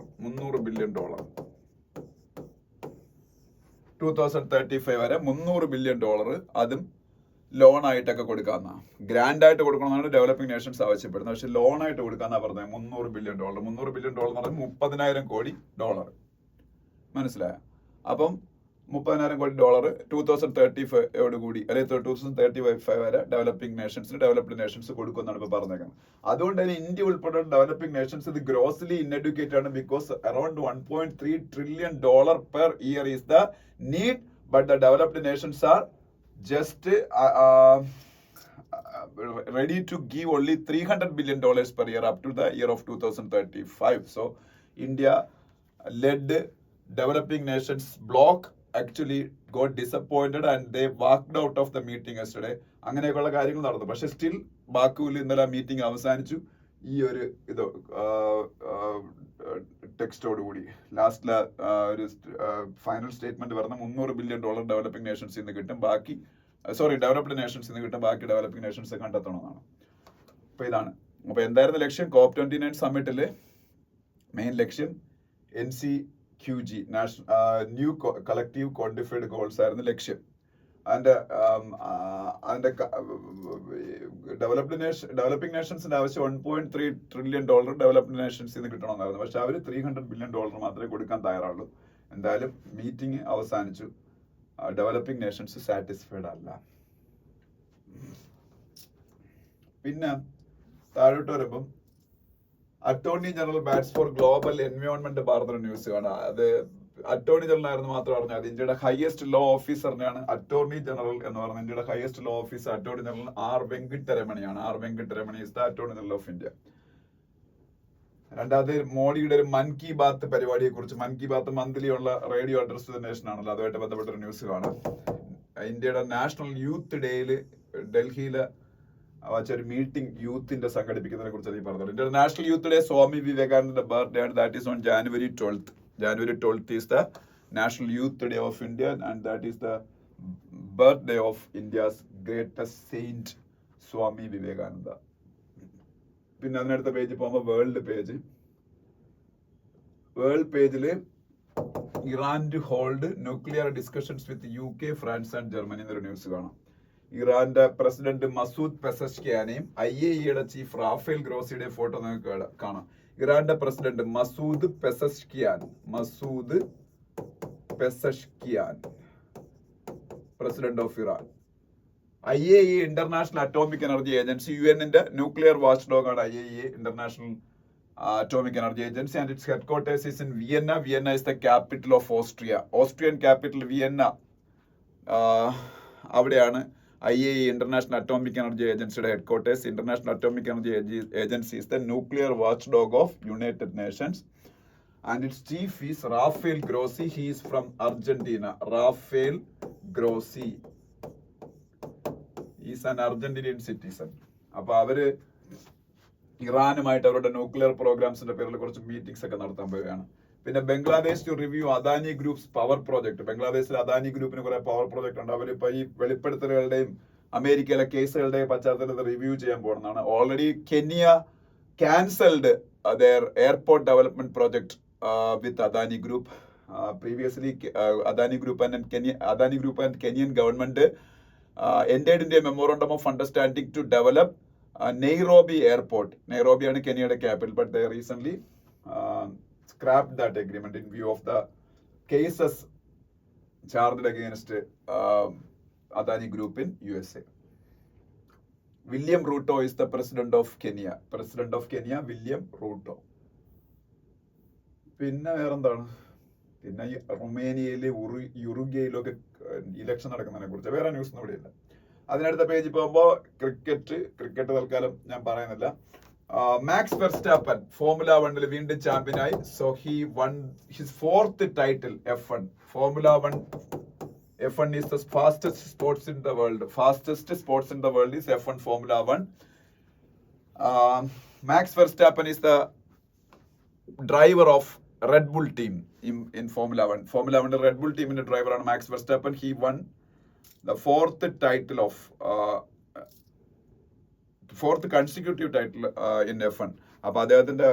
$300 billion. 2035 വരെ $300 billion അതും ലോൺ ആയിട്ടൊക്കെ കൊടുക്കാന്ന, ഗ്രാൻഡ് ആയിട്ട് കൊടുക്കണമെന്നാണ് ഡെവലപ്പിംഗ് നേഷൻസ് ആവശ്യപ്പെടുന്നത്. പക്ഷെ ലോൺ ആയിട്ട് കൊടുക്കാന്നാ പറഞ്ഞത്. $300 billion. $300 billion എന്ന് പറഞ്ഞാൽ $30,000 കോടി. മനസ്സിലായ? അപ്പം $30,000 കോടി 2035 കൂടി അല്ലെങ്കിൽ 2035 വരെ ഡെവലപ്പിംഗ് നേഷൻസിന്, ഡെവലപ്ഡ് നേഷൻസ് കൊടുക്കുമെന്നാണ് ഇപ്പൊ പറഞ്ഞേക്കുന്നത്. അതുകൊണ്ട് തന്നെ ഇന്ത്യ ഉൾപ്പെടെ ഡെവലപ്പിംഗ് നേഷൻസ് ഇത് ഗ്രോസ്ലി ഇൻഎഡ്യൂക്കേറ്റഡ് ആണ്. Because around $1.3 trillion per year is the need, but the developed nations are just ready to give only $300 billion per year up to the year of 2035. So India led developing nations bloc actually got disappointed and they walked out of the meeting yesterday. അങ്ങനെയൊക്കെയുള്ള കാര്യങ്ങൾ നടന്നു. പക്ഷെ still ബാക്കുവിൽ ഇന്നലെ meeting അവസാനിച്ചു ഈ ഒരു ഇത് ടെക്സ്റ്റോടുകൂടി. ലാസ്റ്റിലെ ഒരു ഫൈനൽ സ്റ്റേറ്റ്മെന്റ് പറഞ്ഞ $300 billion ഡെവലപ്പിംഗ് നേഷൻസിൽ നിന്ന് കിട്ടും, ബാക്കി ഡെവലപ്ഡ് നേഷൻസിൽ നിന്ന് കിട്ടും, ബാക്കി ഡെവലപ്പിംഗ് നേഷൻസ് കണ്ടെത്തണമെന്നാണ്. അപ്പൊ ഇതാണ്. അപ്പൊ എന്തായിരുന്നു ലക്ഷ്യം? COP29 സമ്മിറ്റില് മെയിൻ ലക്ഷ്യം NCQG, new collective quantified goals ആയിരുന്നു ലക്ഷ്യം. അതിന്റെ ഡെവലപ്പിംഗ് നേഷൻസിന്റെ ആവശ്യം $1.3 trillion ഡെവലപ്ഡ് നേഷൻസിൽ നിന്ന് കിട്ടണമെന്നായിരുന്നു. പക്ഷെ അവർ $300 billion മാത്രമേ കൊടുക്കാൻ തയ്യാറുള്ളൂ. എന്തായാലും മീറ്റിംഗ് അവസാനിച്ചു. ഡെവലപ്പിംഗ് നേഷൻസ് സാറ്റിസ്ഫൈഡ് അല്ല. പിന്നെ താഴോട്ട് വരുമ്പം attorney general bats for global environment പറഞ്ഞ ന്യൂസ് കാണാം. അത് അറ്റോർണി ജനറൽ ആയിരുന്നു മാത്രം അറിഞ്ഞാൽ അത് ഇന്ത്യയുടെ ഹയസ്റ്റ് ലോ ഓഫീസറിനെയാണ് അറ്റോർണി ജനറൽ എന്ന് പറയുന്നത്. ഇന്ത്യയുടെ highest law officer attorney general R. വെങ്കിട്ടരമണിയാണ്. R. Venkataramani is the attorney general of India. രണ്ടാമത് മോഡിയുടെ ഒരു മൻ കി ബാത്ത് പരിപാടിയെ കുറിച്ച്, മൻ കി ബാത്ത് മന്ത്ലി ഉള്ള radio address to the nation ആണല്ലോ, അതുമായിട്ട് ബന്ധപ്പെട്ട ഒരു ന്യൂസ് കാണാം. ഇന്ത്യയുടെ നാഷണൽ യൂത്ത് ഡേയില് ഡൽഹിയില് ഒരു മീറ്റിംഗ് യൂത്തിന്റെ സംഘടിപ്പിക്കുന്നതിനെ കുറിച്ച് ഈ പറഞ്ഞത്. ഇന്ത്യയുടെ നാഷണൽ യൂത്ത് ഡേ സ്വാമി വിവേകാനന്ദന്റെ ബർത്ത്ഡേ ആണ്. That is on January 12th. January 12th is the National Youth Day of India, and that is the birthday of India's greatest saint, Swami Vivekananda. പിന്നെ അതിനടുത്ത page പോകുമ്പോൾ world പേജില് Iran to hold nuclear discussions with UK, France and Germany എന്നൊരു news കാണാം. ഇറാന്റെ president Masoud പെസഷ്കിയാനെയും IAEA chief Rafael ഗ്രോസിയുടെ photo നിങ്ങൾക്ക് കാണാം. ഇറാന്റെ president Masoud Pezeshkian, president of Iran. IAEA international atomic energy agency, UN-ന്റെ ന്യൂക്ലിയർ വാച്ച് ഡോഗ് ആണ് IAEA, international atomic energy agency, and its headquarters is in Vienna. Vienna is the capital of Austria. Austrian capital Vienna. അവിടെയാണ് IAEA international atomic energy ഏജൻസിയുടെ headquarters. International atomic energy agency is the nuclear watchdog of United Nations, and its chief is Rafael Grossi. He is from Argentina. Rafael Grossi is an Argentinian citizen. അപ്പൊ അവര് ഇറാനുമായിട്ട് അവരുടെ nuclear പ്രോഗ്രാംസിന്റെ പേരിൽ കുറച്ച് meetings ഒക്കെ നടത്താൻ പോവുകയാണ്. പിന്നെ Bangladesh to review Adani groups power project. ബംഗ്ലാദേശിൽ അദാനി ഗ്രൂപ്പിന് കുറെ പവർ പ്രോജക്ട് ഉണ്ട്. അവരിപ്പോ ഈ വെളിപ്പെടുത്തലുകളുടെയും അമേരിക്കയിലെ കേസുകളുടെയും പശ്ചാത്തലത്തിൽ റിവ്യൂ ചെയ്യാൻ പോകുന്നതാണ്. Already Kenya cancelled their airport development project with Adani Group. Previously, Adani Group and Kenyan government entered into a memorandum of understanding to develop Nairobi Airport. Nairobi is Kenya's capital, but they recently scrapped that agreement in view of the cases charged against Adani Group in USA. William Ruto is the president of Kenya. President of Kenya, William Ruto. പിന്നെ വേറെന്താണ്? പിന്നെ ഈ റൊമേനിയയിലെ യുറുഗ്വയിലൊക്കെ election നടക്കുന്നതിനെ കുറിച്ച് വേറെ news ഒന്നും ഇവിടെ ഇല്ല. അതിനടുത്ത പേജിൽ പോകുമ്പോൾ ക്രിക്കറ്റ് തൽക്കാലം ഞാൻ പറയുന്നില്ല. മാക്സ് വെർസ്റ്റാപ്പൻ ഫോർമുല 1 വീണ്ടും ചാമ്പ്യനായി. So he won his 4th title F1. Formula 1 F1 is the fastest sports in the world. Fastest sports in the world is F1 Formula 1. Max Verstappen is the driver of Red Bull team in Formula 1. Formula 1 Red Bull team in the driver ആണ് Max Verstappen. He won the 4th title of 4th consecutive title in F1. അപ്പൊ അദ്ദേഹത്തിന്റെ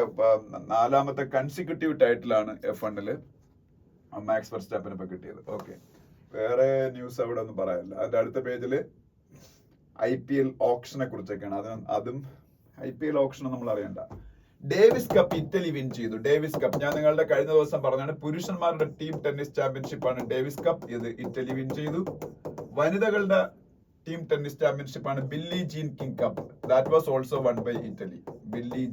4ാമത്തെ consecutive ടൈറ്റിലാണ് F1-ല് max വെർസ്റ്റാപ്പന് ഇപ്പൊ കിട്ടിയത്. Okay, വേറെ news അവിടെ ഒന്നും പറയാനില്ല. അതിന്റെ അടുത്ത പേജില് IPL ഓപ്ഷനെ കുറിച്ചൊക്കെയാണ്. അതും IPL ഓപ്ഷൻ നമ്മൾ അറിയണ്ട. ഡേവിസ് കപ്പ് ഇറ്റലി വിൻ ചെയ്തു. ഡേവിസ് കപ്പ് ഞാൻ നിങ്ങളുടെ കഴിഞ്ഞ ദിവസം പറഞ്ഞാണ്, പുരുഷന്മാരുടെ ടീം ടെന്നീസ് ചാമ്പ്യൻഷിപ്പ് ആണ് ഡേവിസ് കപ്പ്. ഇത് ഇറ്റലി വിൻ ചെയ്തു. വനിതകളുടെ ടീം ടെന്നീസ് ചാമ്പ്യൻഷിപ്പ് ആണ് Billie Jean King cup. That was also won by Italy. Billie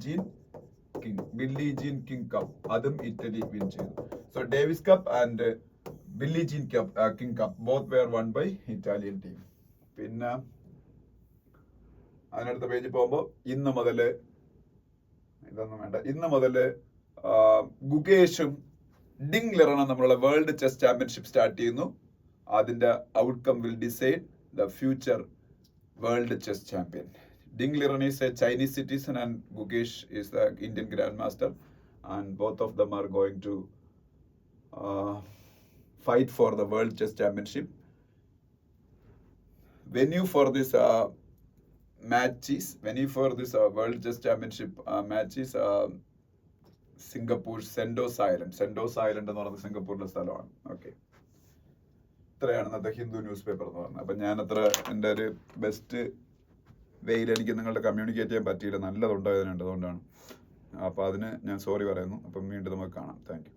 Jean King cup, അതും ഇറ്റലി വിൻ ചെയ്തു. So Davis cup and Billie Jean King cup both were won by Italian team. പിന്നെ അതിനടുത്ത പേജിൽ പോകുമ്പോൾ ഇന്ന് മുതല് ഗുകേഷും Ding ലിറണും തമ്മിലുള്ള world chess championship start ചെയ്യുന്നു. അതിന്റെ outcome will decide the future world chess champion. Ding Liren is a Chinese citizen and Gukesh is the Indian grandmaster, and both of them are going to fight for the world chess championship. Venue for this world chess championship match is Singapore Sentosa island എന്ന് പറയുന്നത് സിംഗപ്പൂരിലെ സ്ഥലമാണ്. Okay, ഇത്രയാണ് ഇന്നത്തെ Hindu news paper എന്ന് പറഞ്ഞത്. അപ്പം ഞാൻ എൻ്റെ ഒരു ബെസ്റ്റ് വെയിൽ എനിക്ക് നിങ്ങളുടെ കമ്മ്യൂണിക്കേറ്റ് ചെയ്യാൻ പറ്റിയില്ല, നല്ലതുണ്ടായതിനുണ്ട്, അതുകൊണ്ടാണ്. അപ്പോൾ അതിന് ഞാൻ സോറി പറയുന്നു. അപ്പം വീണ്ടും നമുക്ക് കാണാം. Thank you.